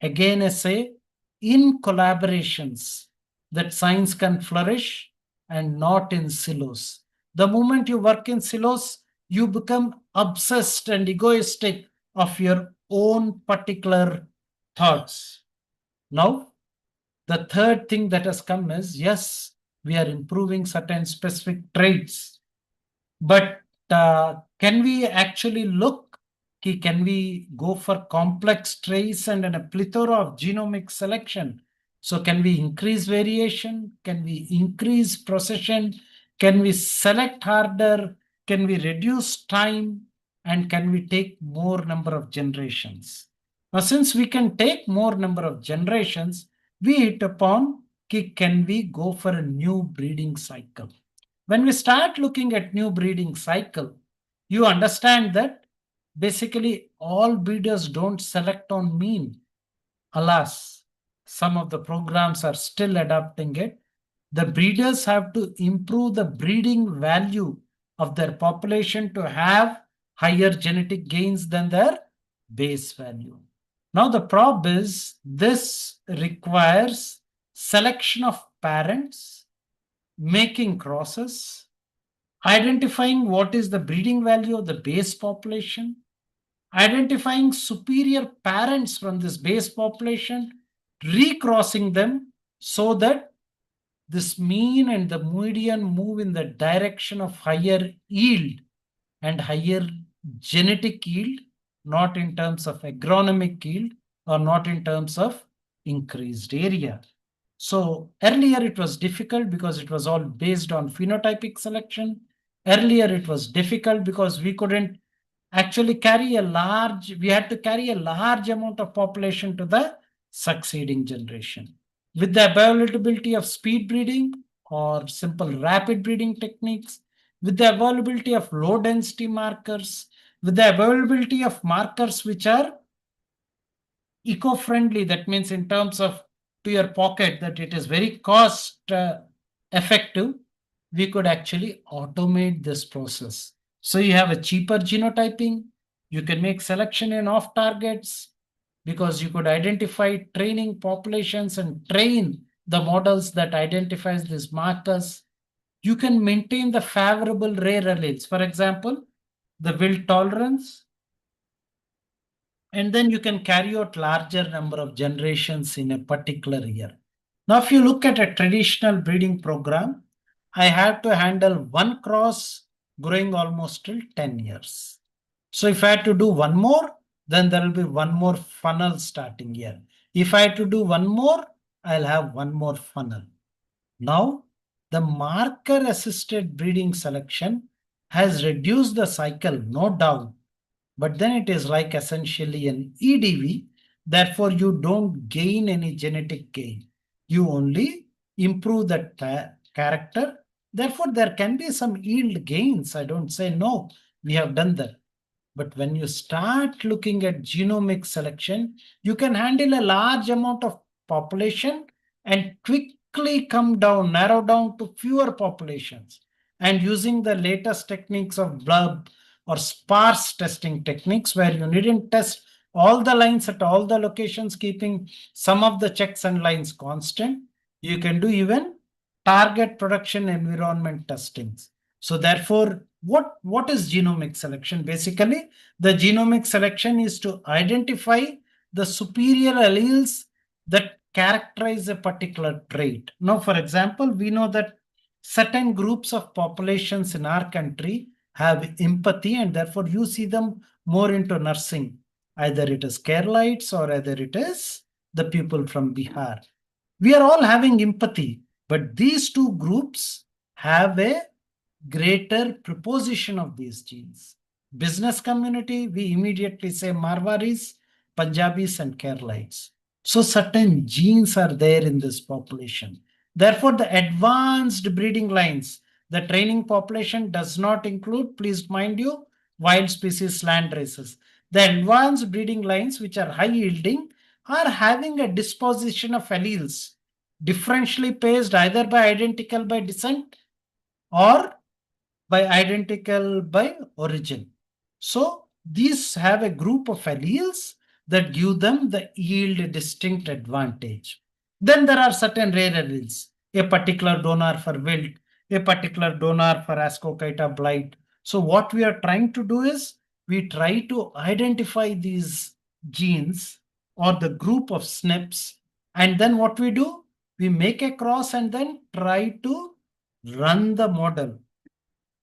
again I say, in collaborations that science can flourish and not in silos. The moment you work in silos, you become obsessed and egoistic of your own particular thoughts. Now, the third thing that has come is, yes, we are improving certain specific traits, but can we actually look, can we go for complex traits and a plethora of genomic selection? So can we increase variation? Can we increase procession? Can we select harder? Can we reduce time? And can we take more number of generations? Now, since we can take more number of generations, we hit upon, can we go for a new breeding cycle? When we start looking at new breeding cycle, you understand that basically all breeders don't select on mean. Alas, some of the programs are still adopting it. The breeders have to improve the breeding value of their population to have higher genetic gains than their base value. Now, the problem is this requires selection of parents, making crosses, identifying what is the breeding value of the base population, identifying superior parents from this base population, recrossing them so that this mean and the median move in the direction of higher yield and higher genetic yield, not in terms of agronomic yield or not in terms of increased area. So earlier it was difficult because it was all based on phenotypic selection. Earlier it was difficult because we couldn't actually we had to carry a large amount of population to the succeeding generation. With the availability of speed breeding or simple rapid breeding techniques, with the availability of low density markers, with the availability of markers which are eco-friendly, that means in terms of to your pocket, that it is very cost effective, we could actually automate this process. So you have a cheaper genotyping, You can make selection in off targets because you could identify training populations and train the models that identifies these markers. You can maintain the favorable rare alleles. For example, the wilt tolerance. And then you can carry out larger number of generations in a particular year. Now, if you look at a traditional breeding program, I have to handle one cross growing almost till 10 years. So if I had to do one more, then there will be one more funnel starting here. If I had to do one more, I'll have one more funnel. Now, the marker assisted breeding selection has reduced the cycle, no doubt, but then it is like essentially an EDV. Therefore, you don't gain any genetic gain. You only improve the character. Therefore, there can be some yield gains. I don't say no, we have done that. But when you start looking at genomic selection, you can handle a large amount of population and quickly come down, narrow down to fewer populations. And using the latest techniques of blurb or sparse testing techniques, where you needn't test all the lines at all the locations, keeping some of the checks and lines constant, you can do even target production environment testings. So therefore, what is genomic selection? Basically, the genomic selection is to identify the superior alleles that characterize a particular trait. Now, for example, we know that certain groups of populations in our country have empathy, and therefore you see them more into nursing. Either it is Keralites or either it is the people from Bihar. We are all having empathy, but these two groups have a greater proposition of these genes. Business community, we immediately say Marwaris, Punjabis, and Keralites. So certain genes are there in this population. Therefore, the advanced breeding lines, the training population does not include, please mind you, wild species land races. The advanced breeding lines, which are high yielding, are having a disposition of alleles differentially paced either by identical by descent or by identical by origin. So these have a group of alleles that give them the yield distinct advantage. Then there are certain rare alleles, a particular donor for wilt, a particular donor for Ascochyta blight. So what we are trying to do is we try to identify these genes or the group of SNPs, and then what we do, we make a cross and then try to run the model.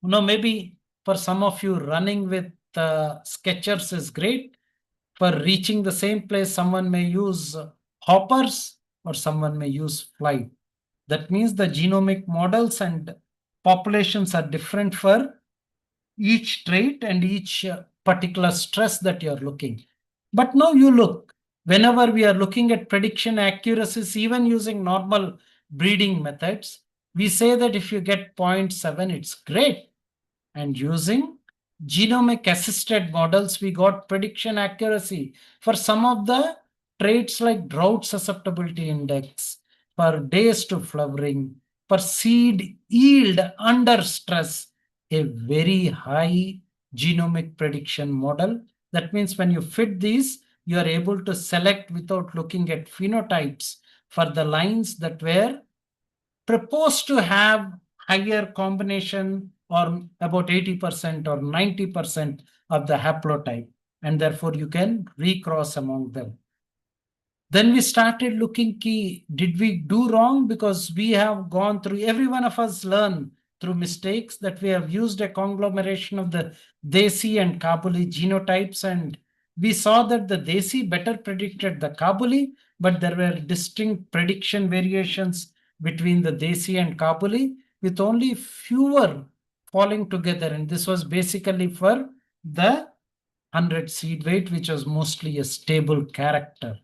Now, maybe for some of you, running with Sketchers is great. For reaching the same place, someone may use hoppers or someone may use flight. That means the genomic models and populations are different for each trait and each particular stress that you're looking. But now you look, whenever we are looking at prediction accuracies, even using normal breeding methods, we say that if you get 0.7, it's great. And using genomic assisted models, we got prediction accuracy for some of the traits like drought susceptibility index, for days to flowering, for seed yield under stress, a very high genomic prediction model. That means when you fit these, you are able to select without looking at phenotypes for the lines that were proposed to have higher combination or about 80% or 90% of the haplotype, and therefore you can recross among them. Then we started looking, did we do wrong? Because we have gone through, every one of us learn through mistakes that we have used a conglomeration of the Desi and Kabuli genotypes, and we saw that the Desi better predicted the Kabuli, but there were distinct prediction variations between the Desi and Kabuli with only fewer falling together. And this was basically for the 100 seed weight, which was mostly a stable character.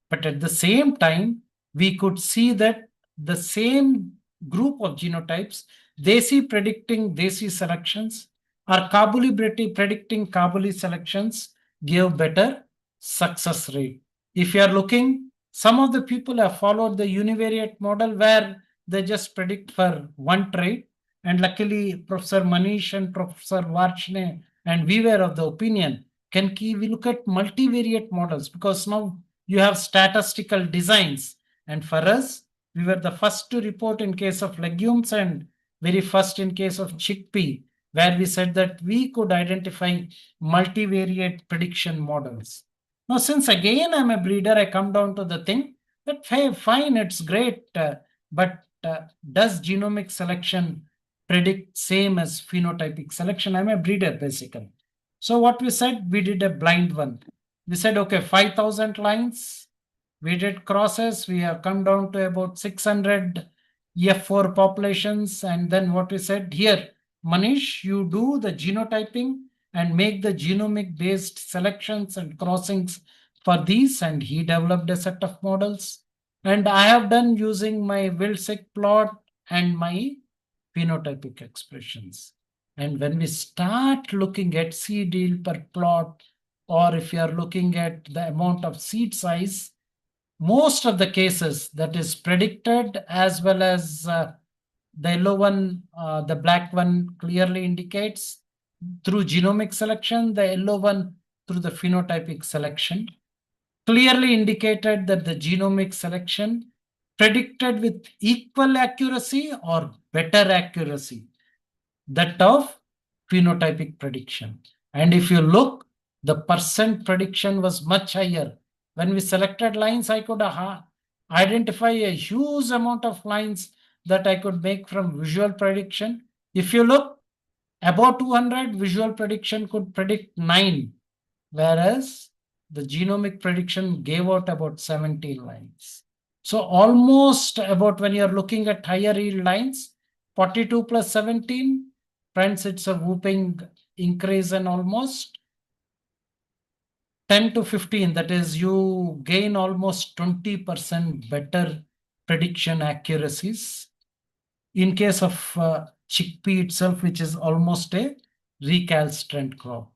But at the same time, we could see that the same group of genotypes, Desi predicting Desi selections or Kabuli predicting Kabuli selections, give better success rate. If you are looking, some of the people have followed the univariate model where they just predict for one trait. And luckily, Professor Manish and Professor Varchne and we were of the opinion we look at multivariate models? Because now you have statistical designs. And for us, we were the first to report in case of legumes and very first in case of chickpea, where we said that we could identify multivariate prediction models. Now, since again I'm a breeder, I come down to the thing that, hey, fine, it's great, but does genomic selection predict same as phenotypic selection? I'm a breeder, basically. So what we said, we did a blind one. We said, okay, 5,000 lines. We did crosses. We have come down to about 600 F4 populations. And then what we said here, Manish, you do the genotyping and make the genomic based selections and crossings for these. And he developed a set of models. And I have done using my Wilczek plot and my phenotypic expressions. And when we start looking at seed yield per plot, or if you are looking at the amount of seed size, most of the cases that is predicted, as well as the yellow one, the black one clearly indicates through genomic selection, the yellow one through the phenotypic selection, clearly indicated that the genomic selection predicted with equal accuracy or better accuracy that of phenotypic prediction. And if you look, the percent prediction was much higher. When we selected lines, I could identify a huge amount of lines that I could make from visual prediction. If you look, about 200, visual prediction could predict 9, whereas the genomic prediction gave out about 17 lines. So almost about, when you're looking at higher yield lines, 42 plus 17, friends, it's a whooping increase in almost 10 to 15. That is, you gain almost 20% better prediction accuracies. In case of chickpea itself, which is almost a recalcitrant crop.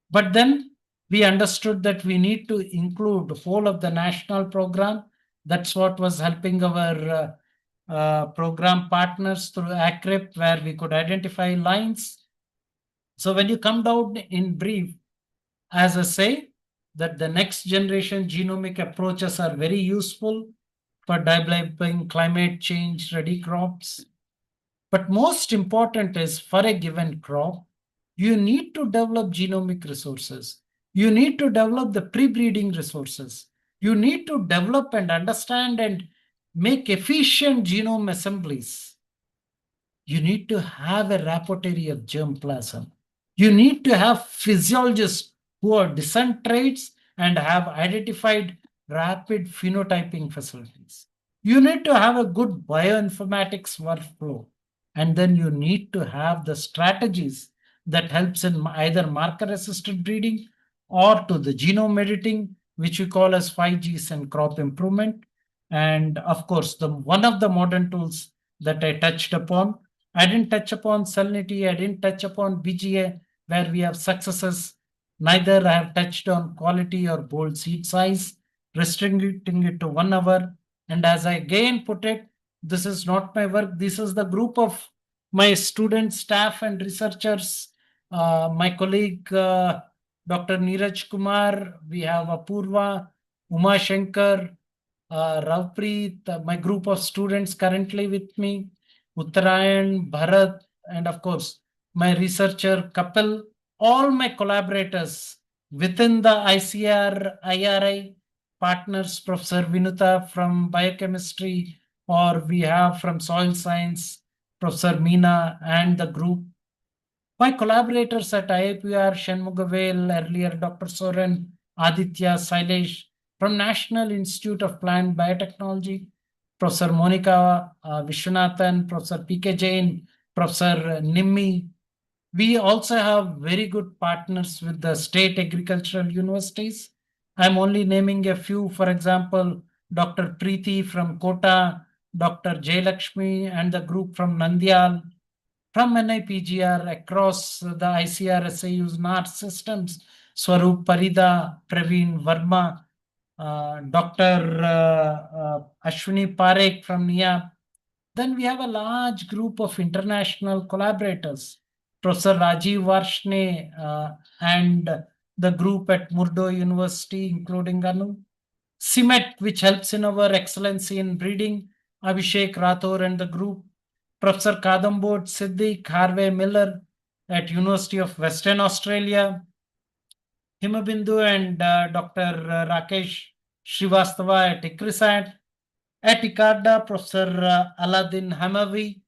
But then we understood that we need to include the whole of the national program. That's what was helping our program partners through ACRIP, where we could identify lines. So when you come down in brief, as I say, that the next generation genomic approaches are very useful for developing climate change ready crops. But most important is, for a given crop, you need to develop genomic resources. You need to develop the pre-breeding resources. You need to develop and understand and make efficient genome assemblies. You need to have a repertoire of germplasm. You need to have physiologists who are descent traits and have identified rapid phenotyping facilities. You need to have a good bioinformatics workflow. And then you need to have the strategies that helps in either marker-assisted breeding or to the genome editing, which we call as 5Gs and crop improvement. And of course, one of the modern tools that I touched upon, I didn't touch upon Salinity, I didn't touch upon BGA, where we have successes. Neither I have touched on quality or bold seed size, restricting it to 1 hour. And as I again put it, this is not my work. This is the group of my students, staff, and researchers. My colleague, Dr. Neeraj Kumar, we have Apurva, Uma Shankar, Ravpreet, my group of students currently with me, Uttarayan, Bharat, and of course, my researcher Kapil, all my collaborators within the ICR, IRI partners, Professor Vinuta from biochemistry, or we have from soil science, Professor Meena and the group. My collaborators at IAPR, Shanmugavel, earlier Dr. Soren, Aditya, Sailesh, from National Institute of Plant Biotechnology, Professor Monica Vishwanathan, Professor P.K. Jain, Professor Nimmi. We also have very good partners with the state agricultural universities. I'm only naming a few. For example, Dr. Preeti from Kota, Dr. Jayalakshmi and the group from Nandyal, from NIPGR across the ICRSAU's NARS systems, Swaroop Parida, Praveen Verma, Dr. Ashwini Parekh from NIAP. Then we have a large group of international collaborators, Professor Rajiv Varshne and the group at Murdo University, including Anu. CIMET, which helps in our excellency in breeding, Abhishek Rathore and the group. Professor Kadambod Siddiq, Harvey Miller at University of Western Australia. Himabindu and Dr. Rakesh Srivastava at ICRISAT. At ICARDA, Professor Aladdin Hamavi,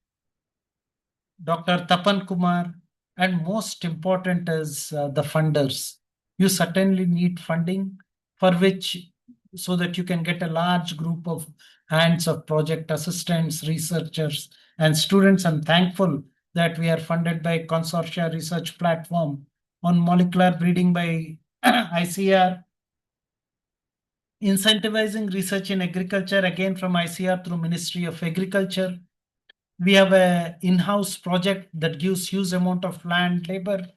Dr. Tapan Kumar, and most important is the funders. You certainly need funding for which, so that you can get a large group of hands of project assistants, researchers, and students. I'm thankful that we are funded by Consortia Research Platform on molecular breeding by ICR. Incentivizing research in agriculture, again from ICR through Ministry of Agriculture. We have an in-house project that gives huge amount of land labor.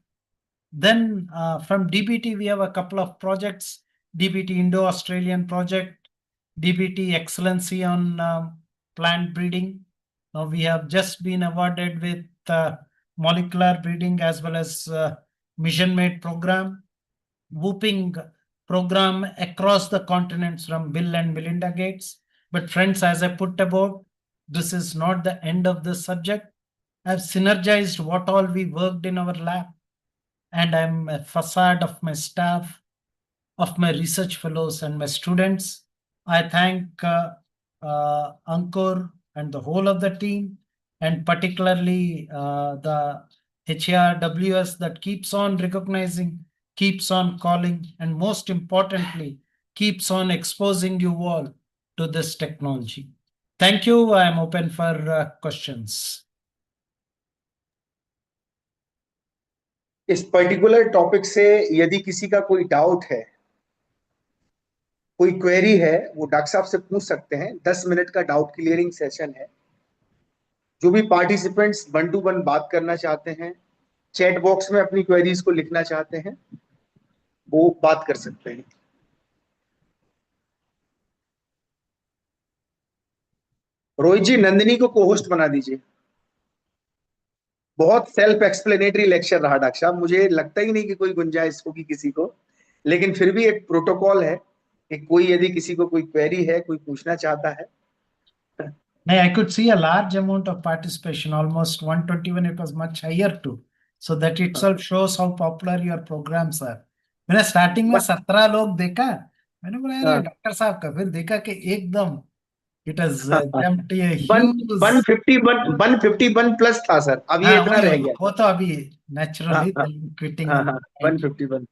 Then from DBT, we have a couple of projects, DBT Indo-Australian project, DBT Excellency on plant breeding. Now we have just been awarded with molecular breeding as well as Mission Made program, whooping program across the continents from Bill and Melinda Gates. But friends, as I put about, this is not the end of this subject. I've synergized what all we worked in our lab, and I'm a facade of my staff, of my research fellows and my students. I thank Ankur and the whole of the team, and particularly the HARWS that keeps on recognizing, keeps on calling, and most importantly, keeps on exposing you all to this technology. Thank you. I'm open for questions. इस particular topic से यदि किसी का कोई doubt है, कोई query है, वो डॉक्टर साहब से पूछ सकते हैं। 10 मिनट का डाउट क्लियरिंग सेशन है। जो भी पार्टिसिपेंट्स 1 to 1 बात करना चाहते हैं, चैट बॉक्स में अपनी क्वेरीज को लिखना चाहते हैं, वो बात कर सकते हैं। रोहित जी, नंदिनी को को-होस्ट बना दीजिए। बहुत सेल्फ एक्सप्लेनेटरी लेक्चर रहा डॉक्टर साहब, मुझे लगता ही नहीं कि कोई गुंजाइश होगी किसी को, लेकिन फिर भी एक प्रोटोकॉल है कि कोई यदि किसी को कोई क्वेरी है, कोई पूछना चाहता है। I could see a large amount of participation, almost 121. It was much higher too. So that itself shows how popular your programs are. मैंने स्टार्टिंग में 17 लोग देखा, मैंने बोला यार डॉक्टर साहब का, फिर देखा कि एकदम it has jumped a huge 151 plus था सर, अभी इतना रह गया। वो तो अभी naturally quitting 151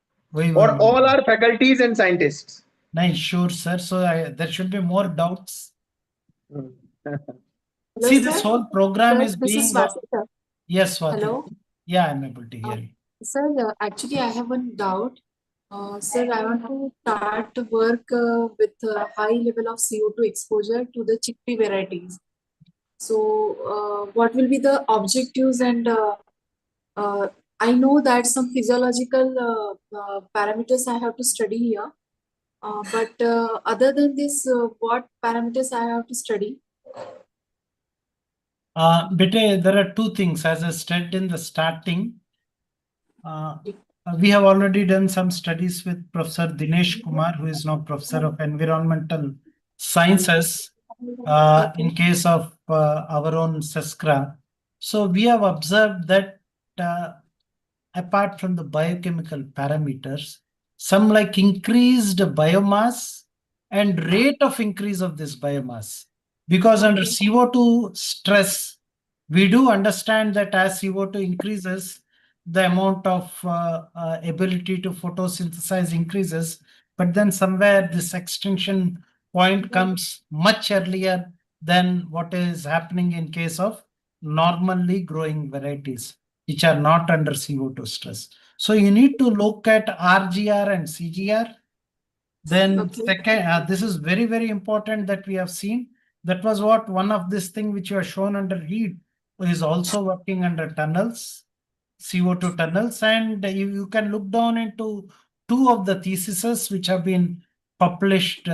और all are faculties and scientists. नहीं, sure sir, so there should be more doubts. Hello, See, sir. this whole program Sir, is this being. is Swati. Yes, Swati. Hello. Yeah, I'm able to hear you. Sir, actually, I have one doubt. Sir, I want to start to work with a high level of CO2 exposure to the chickpea varieties. So, what will be the objectives? And I know that some physiological parameters I have to study here. But other than this, what parameters I have to study? Bete, there are two things. As I said in the starting, we have already done some studies with Professor Dinesh Kumar, who is now Professor of Environmental Sciences, in case of our own SESCRA. So we have observed that apart from the biochemical parameters, some like increased biomass and rate of increase of this biomass. Because under CO2 stress, we do understand that as CO2 increases, the amount of ability to photosynthesize increases, but then somewhere this extinction point comes much earlier than what is happening in case of normally growing varieties, which are not under CO2 stress. So you need to look at RGR and CGR. Then second, this is very, very important that we have seen. That was what one of this thing which you are shown under heat is also working under tunnels, CO2 tunnels. And you can look down into two of the theses which have been published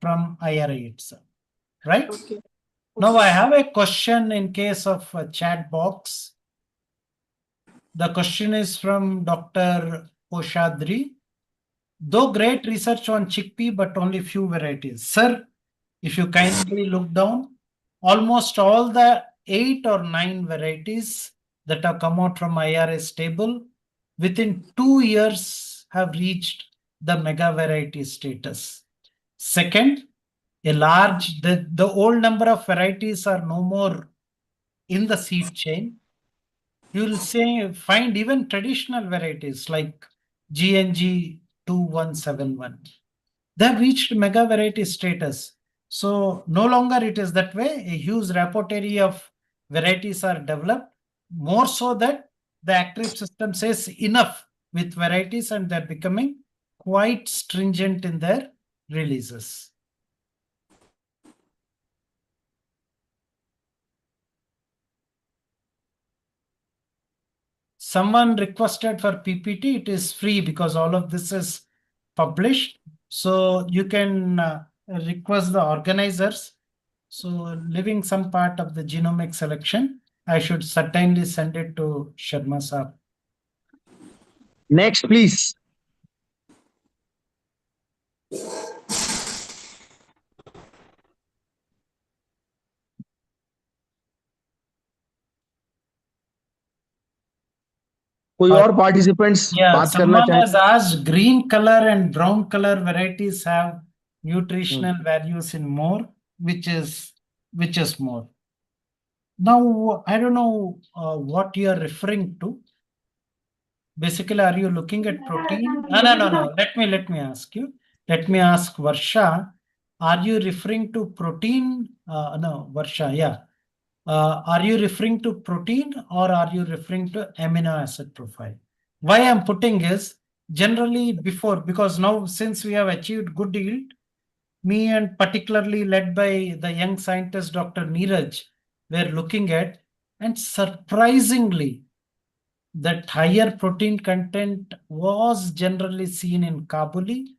from IRA itself, right? Okay. Now I have a question in case of a chat box. The question is from Dr. Oshadri. though great research on chickpea, but only few varieties. Sir, if you kindly look down, almost all the 8 or 9 varieties that have come out from IRS table within 2 years have reached the mega variety status. Second, the old number of varieties are no more in the seed chain. You will find even traditional varieties like GNG 2171. They have reached mega variety status. So no longer it is that way. A huge repertoire of varieties are developed, more so that the ACRIP system says enough with varieties, and they're becoming quite stringent in their releases. Someone requested for PPT. It is free because all of this is published. So you can request the organizers. So leaving some part of the genomic selection, I should certainly send it to Sharma sir. Next, please. कोई और participants बात करना Someone चाहे? has asked, green color and brown color varieties have nutritional values in more, which is more. Now I don't know what you are referring to. Basically, are you looking at protein? No. Let me ask you. Let me ask Varsha. Are you referring to protein? No, Varsha, yeah. Are you referring to protein or are you referring to amino acid profile? Why I'm putting is generally before, because now since we have achieved good yield, me and particularly led by the young scientist Dr. Neeraj, we're looking at, and surprisingly, that higher protein content was generally seen in Kabuli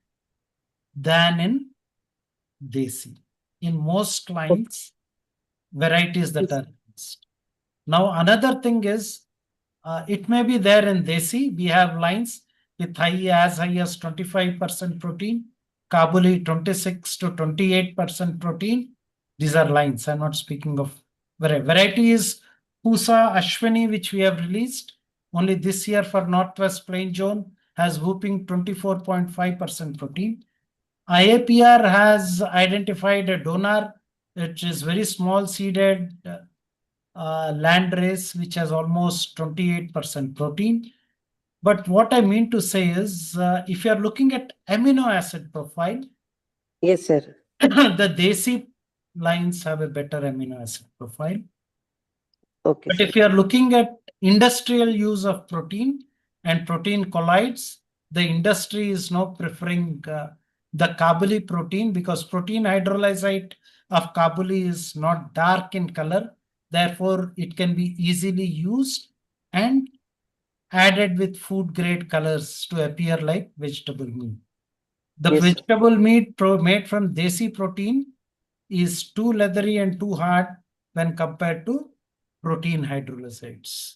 than in Desi. In most lines, varieties that are used. Now, another thing is, it may be there in Desi. We have lines with as high as 25% protein, Kabuli 26 to 28% protein. These are lines. I'm not speaking of variety. Variety is Pusa Ashwini, which we have released. Only this year for Northwest Plain Zone has whooping 24.5% protein. IAPR has identified a donor, which is very small seeded land race, which has almost 28% protein. But what I mean to say is, if you are looking at amino acid profile, yes, sir. the Desi lines have a better amino acid profile. Okay, but sir. if you are looking at industrial use of protein and protein colloids, the industry is now preferring the Kabuli protein, because protein hydrolysate of Kabuli is not dark in color. Therefore, it can be easily used and added with food grade colors to appear like vegetable meat. The Yes, sir. vegetable meat made from Desi protein is too leathery and too hard when compared to protein hydrolysates.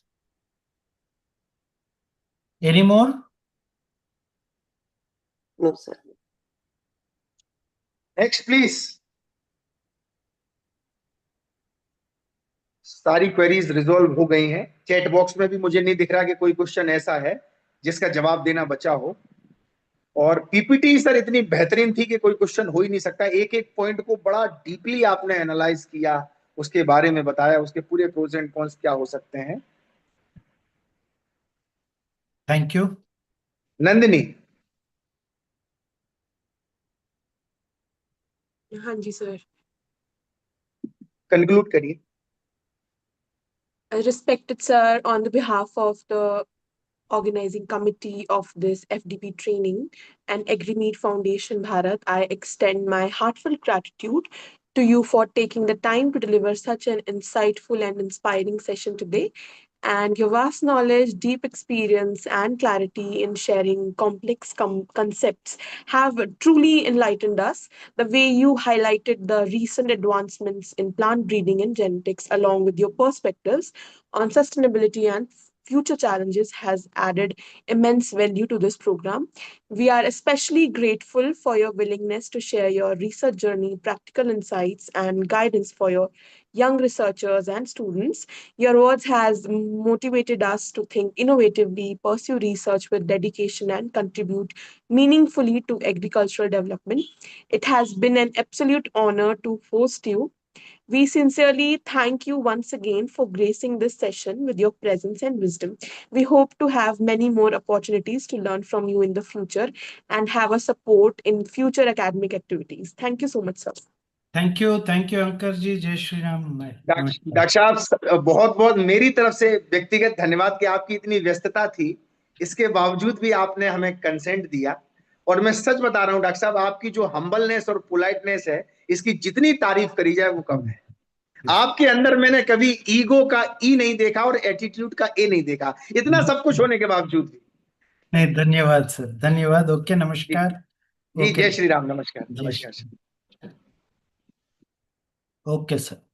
Any more? No, sir. Next, please. सारी queries resolve हो गई हैं। Chat box में भी मुझे नहीं दिख रहा कि कोई क्वेश्चन ऐसा है जिसका जवाब देना बचा हो। और पीपीटी सर इतनी बेहतरीन थी कि कोई क्वेश्चन हो ही नहीं सकता। एक एक पॉइंट को बड़ा डीपली आपने एनालाइज किया, उसके बारे में बताया, उसके पूरे प्रोज एंड कॉन्स क्या हो सकते हैं। Thank you. नंदिनी। हाँ जी सर। कंक्लूड करिए। Respected sir, on the behalf of the organizing committee of this FDP training and AgriMeet Foundation Bharat, I extend my heartfelt gratitude to you for taking the time to deliver such an insightful and inspiring session today. And your vast knowledge, deep experience, and clarity in sharing complex concepts have truly enlightened us. The way you highlighted the recent advancements in plant breeding and genetics, along with your perspectives on sustainability and future challenges has added immense value to this program. We are especially grateful for your willingness to share your research journey, practical insights, and guidance for your young researchers and students. Your words has motivated us to think innovatively, pursue research with dedication, and contribute meaningfully to agricultural development. It has been an absolute honor to host you. We sincerely thank you once again for gracing this session with your presence and wisdom. We hope to have many more opportunities to learn from you in the future and have a support in future academic activities. Thank you so much, sir. Thank you, Ankar ji. Jai Shri Ram. Namaskar. Doctor साहब बहुत बहुत मेरी तरफ से व्यक्तिगत धन्यवाद कि आपकी इतनी व्यस्तता थी, इसके बावजूद भी आपने हमें कंसेंट दिया। और मैं सच बता रहा हूँ डॉक्टर साहब, आपकी जो हम्बलनेस और पोलाइटनेस है, इसकी जितनी तारीफ करी जाए वो कम है। आपके अंदर मैंने कभी ईगो का ई नहीं देखा और एटीट्यूड का ए नहीं देखा, इतना सब कुछ होने के बावजूद भी। नहीं, धन्यवाद सर, धन्यवाद। ओके, नमस्कार। जी, जय श्री राम। नमस्कार। जय नमस्कार। Shri- okay sir.